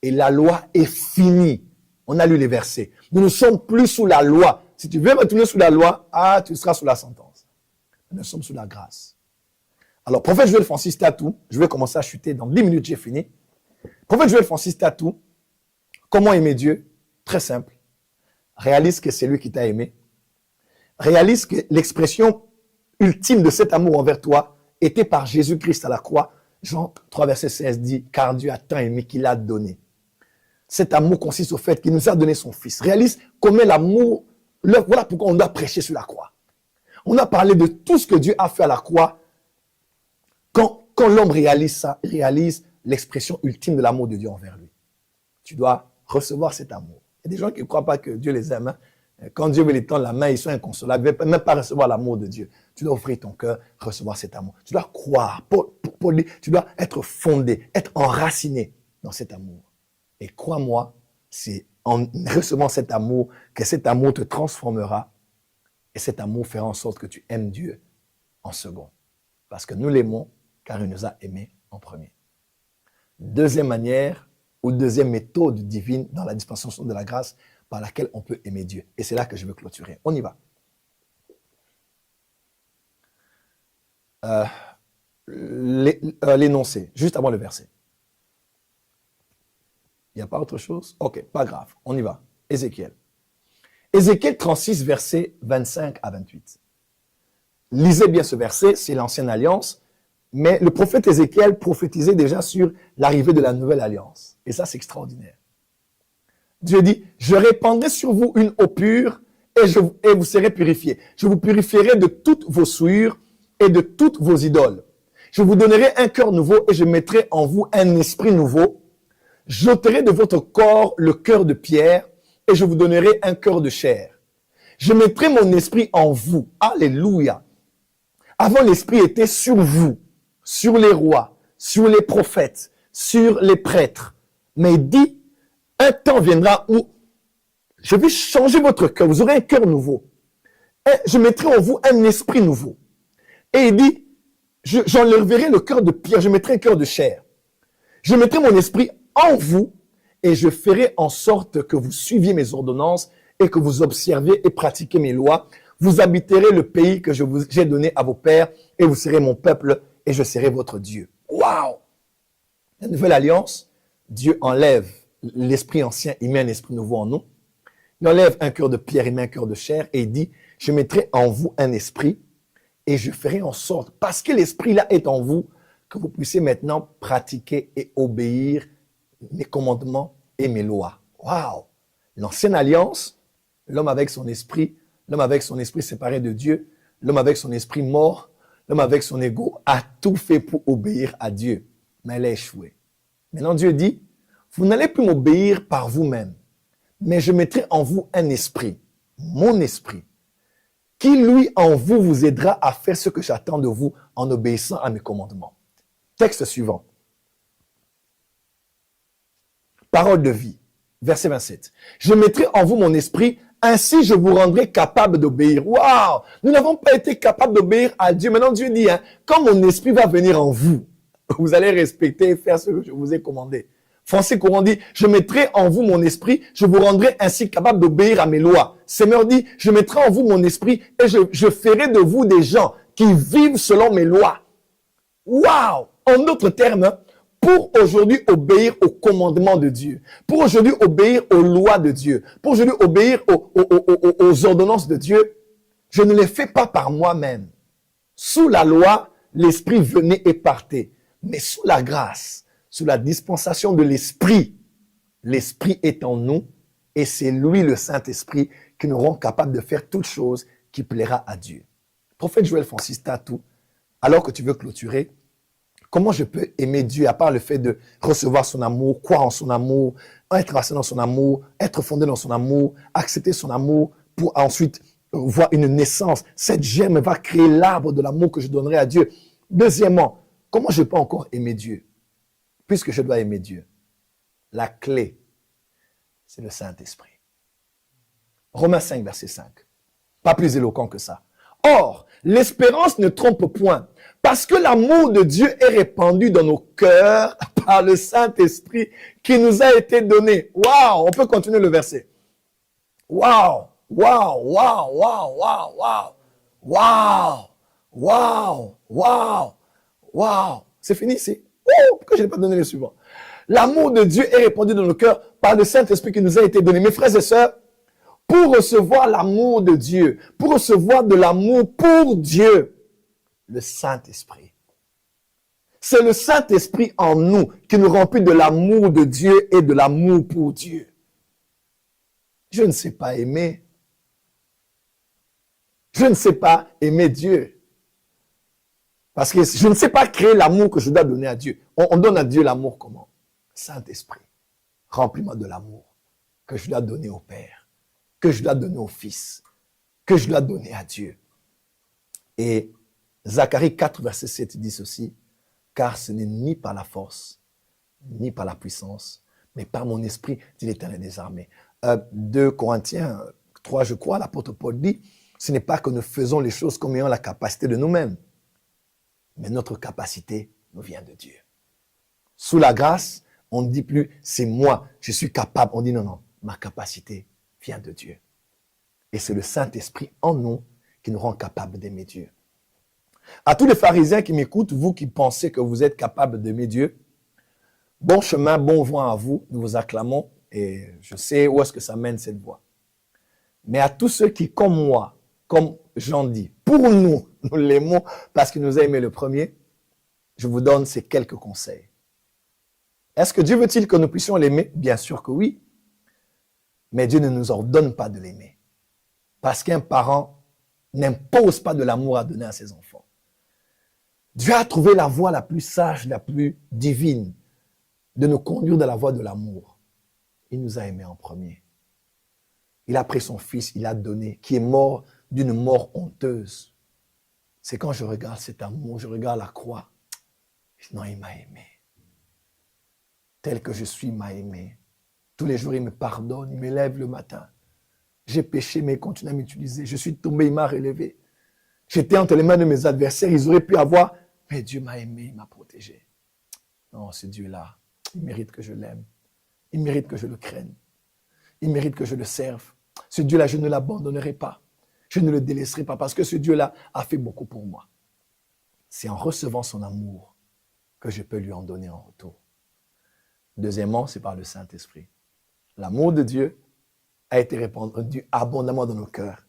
[SPEAKER 1] et la loi est finie. On a lu les versets. Nous ne sommes plus sous la loi. Si tu veux retourner sous la loi, tu seras sous la sentence. Nous sommes sous la grâce. Alors, prophète Joël Francis Tatou, je vais commencer à chuter, dans 10 minutes, j'ai fini. Prophète Joël Francis Tatou, comment aimer Dieu? Très simple. Réalise que c'est lui qui t'a aimé. Réalise que l'expression ultime de cet amour envers toi était par Jésus-Christ à la croix. Jean 3, verset 16 dit, car Dieu a tant aimé qu'il a donné. Cet amour consiste au fait qu'il nous a donné son Fils. Réalise comment l'amour, voilà pourquoi on doit prêcher sur la croix. On a parlé de tout ce que Dieu a fait à la croix. Quand l'homme réalise ça, il réalise l'expression ultime de l'amour de Dieu envers lui. Tu dois recevoir cet amour. Il y a des gens qui ne croient pas que Dieu les aime. Quand Dieu veut les tendre la main, ils sont inconsolables. Ils ne veulent même pas recevoir l'amour de Dieu. Tu dois offrir ton cœur, recevoir cet amour. Tu dois croire, tu dois être fondé, être enraciné dans cet amour. Et crois-moi, c'est en recevant cet amour que cet amour te transformera. Et cet amour fera en sorte que tu aimes Dieu en second. Parce que nous l'aimons, car il nous a aimés en premier. Deuxième manière, ou deuxième méthode divine dans la dispensation de la grâce par laquelle on peut aimer Dieu. Et c'est là que je veux clôturer. On y va. L'énoncé, juste avant le verset. Il n'y a pas autre chose? Ok, pas grave. On y va. Ézéchiel. Ézéchiel 36, versets 25 à 28. Lisez bien ce verset, c'est l'ancienne alliance, mais le prophète Ézéchiel prophétisait déjà sur l'arrivée de la nouvelle alliance. Et ça, c'est extraordinaire. Dieu dit, je répandrai sur vous une eau pure et vous serez purifiés. Je vous purifierai de toutes vos souillures et de toutes vos idoles. Je vous donnerai un cœur nouveau et je mettrai en vous un esprit nouveau. J'ôterai de votre corps le cœur de pierre et je vous donnerai un cœur de chair. Je mettrai mon esprit en vous. Alléluia. Avant, l'esprit était sur vous, sur les rois, sur les prophètes, sur les prêtres. Mais il dit, un temps viendra où je vais changer votre cœur. Vous aurez un cœur nouveau. Et je mettrai en vous un esprit nouveau. Et il dit, j'enlèverai le cœur de pierre, je mettrai un cœur de chair. Je mettrai mon esprit en vous et je ferai en sorte que vous suiviez mes ordonnances et que vous observiez et pratiquiez mes lois. Vous habiterez le pays que j'ai donné à vos pères et vous serez mon peuple et je serai votre Dieu. Waouh! La nouvelle alliance, Dieu enlève l'esprit ancien, il met un esprit nouveau en nous. Il enlève un cœur de pierre, il met un cœur de chair et il dit, je mettrai en vous un esprit et je ferai en sorte, parce que l'esprit là est en vous, que vous puissiez maintenant pratiquer et obéir mes commandements et mes lois. Waouh! L'ancienne alliance, l'homme avec son esprit séparé de Dieu, l'homme avec son esprit mort, l'homme avec son ego a tout fait pour obéir à Dieu, mais elle a échoué. Maintenant Dieu dit, vous n'allez plus m'obéir par vous-même, mais je mettrai en vous un esprit, mon esprit, qui lui en vous vous aidera à faire ce que j'attends de vous en obéissant à mes commandements. Texte suivant. Parole de vie, verset 27. Je mettrai en vous mon esprit, ainsi je vous rendrai capable d'obéir. Waouh! Nous n'avons pas été capables d'obéir à Dieu. Maintenant Dieu dit, quand mon esprit va venir en vous, vous allez respecter et faire ce que je vous ai commandé. Français courant dit, je mettrai en vous mon esprit, je vous rendrai ainsi capable d'obéir à mes lois. Seigneur dit, je mettrai en vous mon esprit et je ferai de vous des gens qui vivent selon mes lois. Waouh! En d'autres termes, pour aujourd'hui obéir aux commandements de Dieu, pour aujourd'hui obéir aux lois de Dieu, pour aujourd'hui obéir aux ordonnances de Dieu, je ne les fais pas par moi-même. Sous la loi, l'esprit venait et partait. Mais sous la grâce, sous la dispensation de l'esprit, l'esprit est en nous et c'est lui, le Saint-Esprit, qui nous rend capables de faire toute chose qui plaira à Dieu. Prophète Joël Francis Tatou, alors que tu veux clôturer, comment je peux aimer Dieu à part le fait de recevoir son amour, croire en son amour, être assis dans son amour, être fondé dans son amour, accepter son amour pour ensuite voir une naissance. Cette germe va créer l'arbre de l'amour que je donnerai à Dieu. Deuxièmement, comment je peux encore aimer Dieu? Puisque je dois aimer Dieu. La clé, c'est le Saint-Esprit. Romains 5, verset 5. Pas plus éloquent que ça. Or, l'espérance ne trompe point, parce que l'amour de Dieu est répandu dans nos cœurs par le Saint-Esprit qui nous a été donné. Waouh! On peut continuer le verset. Waouh! Waouh! Waouh! Waouh! Waouh! Waouh! Waouh! Waouh! Waouh! Waouh! C'est fini ici. Pourquoi je n'ai pas donné le suivant? L'amour de Dieu est répandu dans nos cœurs par le Saint-Esprit qui nous a été donné. Mes frères et sœurs, pour recevoir l'amour de Dieu, pour recevoir de l'amour pour Dieu, le Saint-Esprit. C'est le Saint-Esprit en nous qui nous remplit de l'amour de Dieu et de l'amour pour Dieu. Je ne sais pas aimer. Je ne sais pas aimer Dieu. Parce que je ne sais pas créer l'amour que je dois donner à Dieu. On donne à Dieu l'amour comment? Saint-Esprit, remplis-moi de l'amour que je dois donner au Père, que je dois donner au Fils, que je dois donner à Dieu. Et Zacharie 4, verset 7 dit ceci, car ce n'est ni par la force, ni par la puissance, mais par mon esprit, dit l'Éternel des armées. 2 Corinthiens 3, je crois, l'apôtre Paul dit, ce n'est pas que nous faisons les choses comme ayant la capacité de nous-mêmes, mais notre capacité nous vient de Dieu. Sous la grâce, on ne dit plus, c'est moi, je suis capable. On dit non, non, ma capacité vient de Dieu. Et c'est le Saint-Esprit en nous qui nous rend capables d'aimer Dieu. À tous les pharisiens qui m'écoutent, vous qui pensez que vous êtes capables d'aimer Dieu, bon chemin, bon vent à vous, nous vous acclamons et je sais où est-ce que ça mène cette voie. Mais à tous ceux qui, comme moi, comme Jean dit, pour nous, nous l'aimons parce qu'il nous a aimé le premier, je vous donne ces quelques conseils. Est-ce que Dieu veut-il que nous puissions l'aimer? Bien sûr que oui. Mais Dieu ne nous ordonne pas de l'aimer. Parce qu'un parent n'impose pas de l'amour à donner à ses enfants. Dieu a trouvé la voie la plus sage, la plus divine, de nous conduire dans la voie de l'amour. Il nous a aimés en premier. Il a pris son fils, il a donné, qui est mort d'une mort honteuse. C'est quand je regarde cet amour, je regarde la croix. Non, il m'a aimé. tel que je suis, il m'a aimé. Tous les jours, il me pardonne, il m'élève le matin. J'ai péché, mais il continue à m'utiliser. Je suis tombé, il m'a relevé. J'étais entre les mains de mes adversaires, ils auraient pu avoir, mais Dieu m'a aimé, il m'a protégé. Non, ce Dieu-là, il mérite que je l'aime. Il mérite que je le craigne. Il mérite que je le serve. Ce Dieu-là, je ne l'abandonnerai pas. Je ne le délaisserai pas parce que ce Dieu-là a fait beaucoup pour moi. C'est en recevant son amour que je peux lui en donner en retour. Deuxièmement, c'est par le Saint-Esprit. L'amour de Dieu a été répandu abondamment dans nos cœurs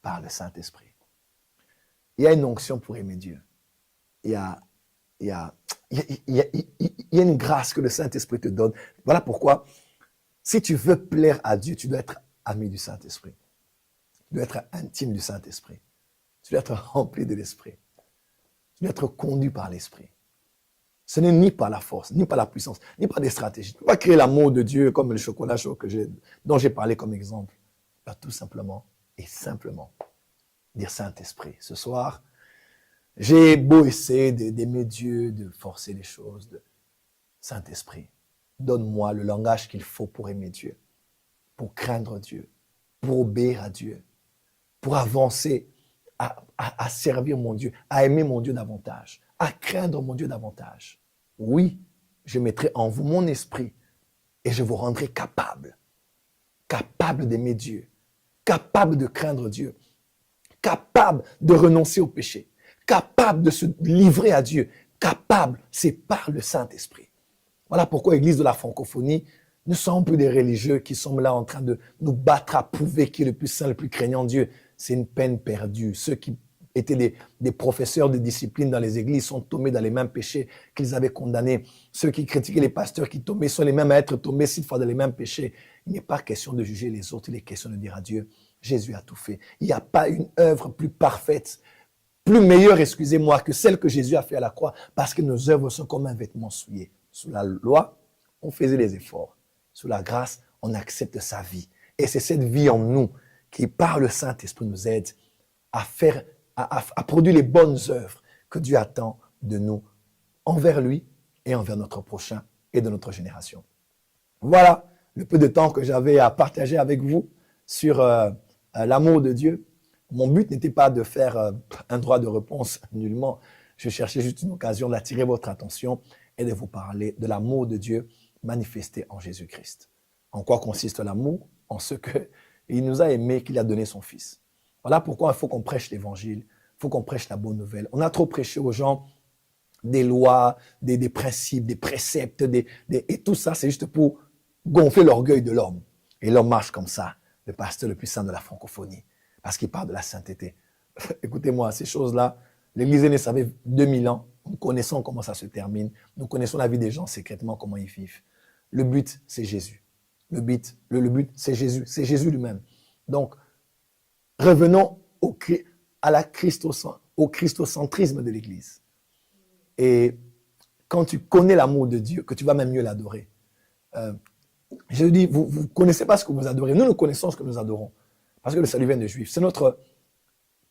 [SPEAKER 1] par le Saint-Esprit. Il y a une onction pour aimer Dieu. Il y a une grâce que le Saint-Esprit te donne. Voilà pourquoi, si tu veux plaire à Dieu, tu dois être ami du Saint-Esprit. Tu dois être intime du Saint-Esprit. Tu dois être rempli de l'Esprit. Tu dois être conduit par l'Esprit. Ce n'est ni par la force, ni par la puissance, ni par des stratégies. Tu ne peux pas créer l'amour de Dieu comme le chocolat chaud dont j'ai parlé comme exemple. Tu dois tout simplement et simplement dire Saint-Esprit. Ce soir, j'ai beau essayer d'aimer Dieu, de forcer les choses. Saint-Esprit, donne-moi le langage qu'il faut pour aimer Dieu, pour craindre Dieu, pour obéir à Dieu, pour avancer, à servir mon Dieu, à aimer mon Dieu davantage, à craindre mon Dieu davantage. Oui, je mettrai en vous mon esprit et je vous rendrai capable d'aimer Dieu, capable de craindre Dieu, capable de renoncer au péché, capable de se livrer à Dieu, capable, c'est par le Saint-Esprit. Voilà pourquoi l'Église de la francophonie ne sont plus des religieux qui sont là en train de nous battre à prouver qui est le plus saint, le plus craignant Dieu. C'est une peine perdue. Ceux qui étaient des professeurs de discipline dans les églises sont tombés dans les mêmes péchés qu'ils avaient condamnés. Ceux qui critiquaient les pasteurs qui tombaient sont les mêmes à être tombés 6 fois dans les mêmes péchés. Il n'est pas question de juger les autres, il est question de dire à Dieu, Jésus a tout fait. Il n'y a pas une œuvre plus parfaite, plus meilleure, excusez-moi, que celle que Jésus a fait à la croix, parce que nos œuvres sont comme un vêtement souillé. Sous la loi, on faisait les efforts. Sous la grâce, on accepte sa vie. Et c'est cette vie en nous qui, par le Saint-Esprit, nous aide à produire les bonnes œuvres que Dieu attend de nous, envers lui et envers notre prochain et de notre génération. Voilà le peu de temps que j'avais à partager avec vous sur l'amour de Dieu. Mon but n'était pas de faire un droit de réponse, nullement. Je cherchais juste une occasion d'attirer votre attention et de vous parler de l'amour de Dieu manifesté en Jésus-Christ. En quoi consiste l'amour? En ce qu'il nous a aimés, qu'il a donné son Fils. Voilà pourquoi il faut qu'on prêche l'Évangile, il faut qu'on prêche la bonne nouvelle. On a trop prêché aux gens des lois, des principes, des préceptes, et tout ça, c'est juste pour gonfler l'orgueil de l'homme. Et l'homme marche comme ça, le pasteur le plus saint de la francophonie, parce qu'il parle de la sainteté. Écoutez-moi, ces choses-là, l'Église aînée savait 2000 ans, nous connaissons comment ça se termine, nous connaissons la vie des gens secrètement, comment ils vivent. Le but, c'est Jésus. Le but, c'est Jésus. C'est Jésus lui-même. Donc, revenons au christocentrisme de l'Église. Et quand tu connais l'amour de Dieu, que tu vas même mieux l'adorer. Je dis, vous ne connaissez pas ce que vous adorez. Nous connaissons ce que nous adorons. Parce que le salut vient des Juifs. C'est notre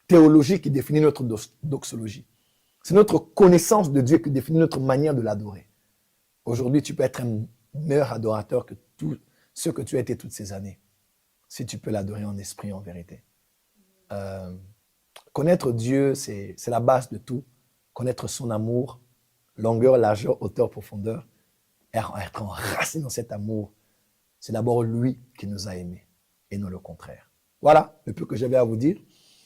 [SPEAKER 1] théologie qui définit notre doxologie. C'est notre connaissance de Dieu qui définit notre manière de l'adorer. Aujourd'hui, tu peux être un meilleur adorateur que tout ce que tu as été toutes ces années, si tu peux l'adorer en esprit et en vérité. Connaître Dieu, c'est la base de tout. Connaître son amour, longueur, largeur, hauteur, profondeur, être enraciné dans cet amour, c'est d'abord lui qui nous a aimés et non le contraire. Voilà le peu que j'avais à vous dire.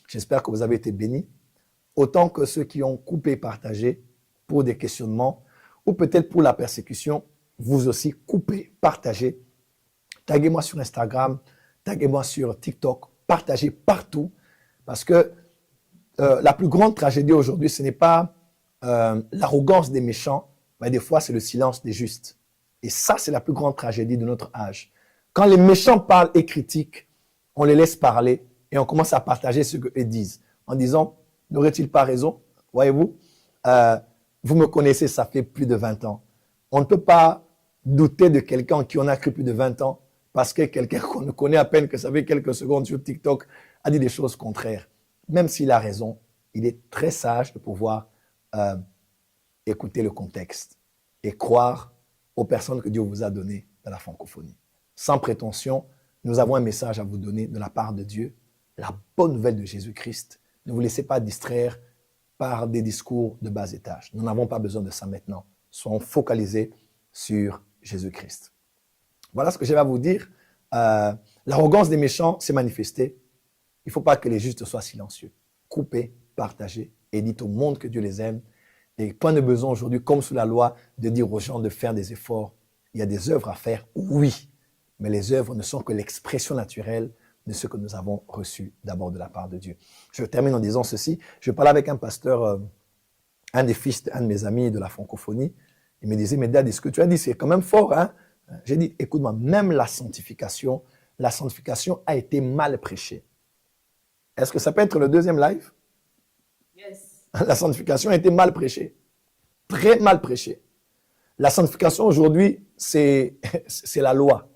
[SPEAKER 1] J'espère que vous avez été bénis, autant que ceux qui ont coupé, partagé pour des questionnements ou peut-être pour la persécution. Vous aussi, coupez, partagez. Taguez-moi sur Instagram, taguez-moi sur TikTok, partagez partout. Parce que la plus grande tragédie aujourd'hui, ce n'est pas l'arrogance des méchants, mais des fois, c'est le silence des justes. Et ça, c'est la plus grande tragédie de notre âge. Quand les méchants parlent et critiquent, on les laisse parler et on commence à partager ce qu'eux disent. En disant, n'aurait-il pas raison? Voyez-vous, vous me connaissez, ça fait plus de 20 ans. On ne peut pas douter de quelqu'un qui en a cru plus de 20 ans parce que quelqu'un qu'on ne connaît à peine, que ça fait quelques secondes sur TikTok, a dit des choses contraires. Même s'il a raison, il est très sage de pouvoir écouter le contexte et croire aux personnes que Dieu vous a données dans la francophonie. Sans prétention, nous avons un message à vous donner de la part de Dieu, la bonne nouvelle de Jésus-Christ. Ne vous laissez pas distraire par des discours de bas étage. Nous n'avons pas besoin de ça maintenant. Soyons focalisés sur Jésus-Christ. Voilà ce que j'avais à vous dire. L'arrogance des méchants s'est manifestée. Il ne faut pas que les justes soient silencieux. Coupez, partagez et dites au monde que Dieu les aime. Et point de besoin aujourd'hui, comme sous la loi, de dire aux gens de faire des efforts. Il y a des œuvres à faire, oui, mais les œuvres ne sont que l'expression naturelle de ce que nous avons reçu d'abord de la part de Dieu. Je termine en disant ceci. Je parlais avec un pasteur, un des fils d'un de mes amis de la francophonie. Il me disait, mais Dad, ce que tu as dit, c'est quand même fort, hein? J'ai dit, écoute-moi, même la sanctification a été mal prêchée. Est-ce que ça peut être le deuxième live?
[SPEAKER 2] Yes.
[SPEAKER 1] La sanctification a été mal prêchée. Très mal prêchée. La sanctification aujourd'hui, c'est la loi.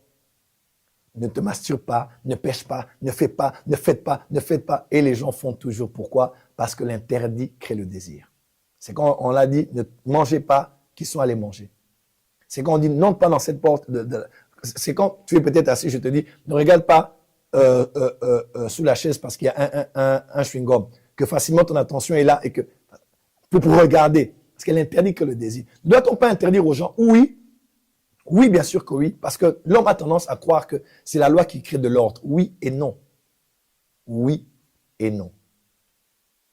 [SPEAKER 1] Ne te masturbe pas, ne pêche pas, ne fais pas, ne faites pas, ne faites pas. Et les gens font toujours. Pourquoi? Parce que l'interdit crée le désir. C'est quand on l'a dit, ne mangez pas, qu'ils sont allés manger. C'est quand on dit, n'entre pas dans cette porte. C'est quand tu es peut-être assis, je te dis, ne regarde pas sous la chaise parce qu'il y a un chewing-gum. Que facilement ton attention est là et que pour regarder. Parce qu'elle interdit que le désir. Ne doit-on pas interdire aux gens? Oui. Oui, bien sûr que oui. Parce que l'homme a tendance à croire que c'est la loi qui crée de l'ordre. Oui et non. Oui et non.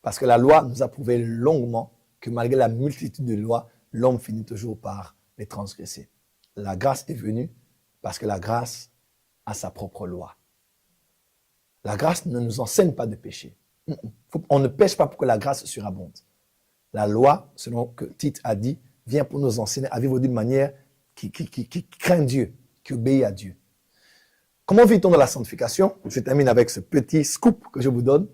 [SPEAKER 1] Parce que la loi nous a prouvé longuement que malgré la multitude de lois, l'homme finit toujours par les transgresser. La grâce est venue parce que la grâce a sa propre loi. La grâce ne nous enseigne pas de pécher. On ne pêche pas pour que la grâce surabonde. La loi, selon que Tite a dit, vient pour nous enseigner à vivre d'une manière qui craint Dieu, qui obéit à Dieu. Comment vit-on dans la sanctification? Je termine avec ce petit scoop que je vous donne.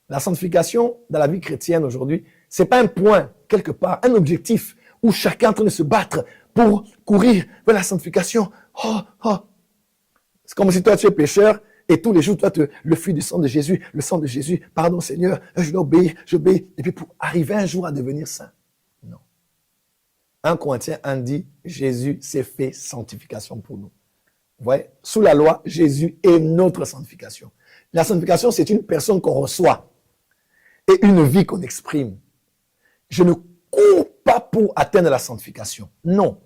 [SPEAKER 1] La sanctification dans la vie chrétienne aujourd'hui, c'est pas un point, quelque part, un objectif où chacun est en train de se battre pour courir vers la sanctification. C'est comme si toi tu es pécheur et tous les jours toi le flux du sang de Jésus, le sang de Jésus, pardon Seigneur, je dois obéir, j'obéis. Et puis pour arriver un jour à devenir saint. Non. 1 Corinthiens 1 dit, Jésus s'est fait sanctification pour nous. Vous voyez, sous la loi, Jésus est notre sanctification. La sanctification, c'est une personne qu'on reçoit et une vie qu'on exprime. Je ne cours pas pour atteindre la sanctification. Non.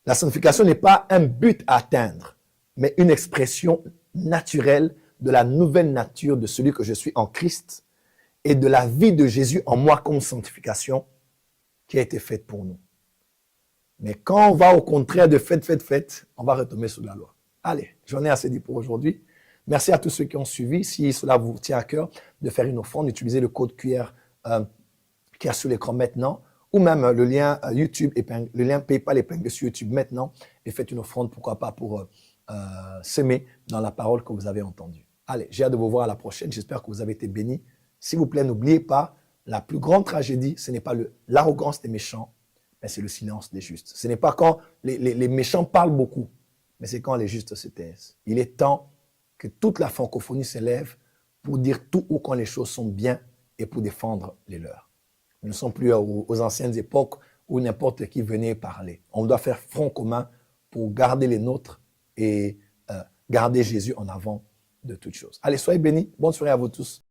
[SPEAKER 1] La sanctification n'est pas un but à atteindre, mais une expression naturelle de la nouvelle nature de celui que je suis en Christ et de la vie de Jésus en moi comme sanctification qui a été faite pour nous. Mais quand on va au contraire de faites, on va retomber sous la loi. Allez, j'en ai assez dit pour aujourd'hui. Merci à tous ceux qui ont suivi. Si cela vous tient à cœur de faire une offrande, utilisez le code QR qui est sur l'écran maintenant, ou même le lien YouTube, le lien PayPal épinglé sur YouTube maintenant, et faites une offrande, pourquoi pas, pour semer dans la parole que vous avez entendue. Allez, j'ai hâte de vous voir à la prochaine. J'espère que vous avez été bénis. S'il vous plaît, n'oubliez pas, la plus grande tragédie, ce n'est pas l'arrogance des méchants, mais c'est le silence des justes. Ce n'est pas quand les méchants parlent beaucoup, mais c'est quand les justes se taisent. Il est temps que toute la francophonie s'élève pour dire tout haut quand les choses sont bien et pour défendre les leurs. Nous ne sommes plus aux anciennes époques où n'importe qui venait parler. On doit faire front commun pour garder les nôtres et garder Jésus en avant de toutes choses. Allez, soyez bénis. Bonne soirée à vous tous.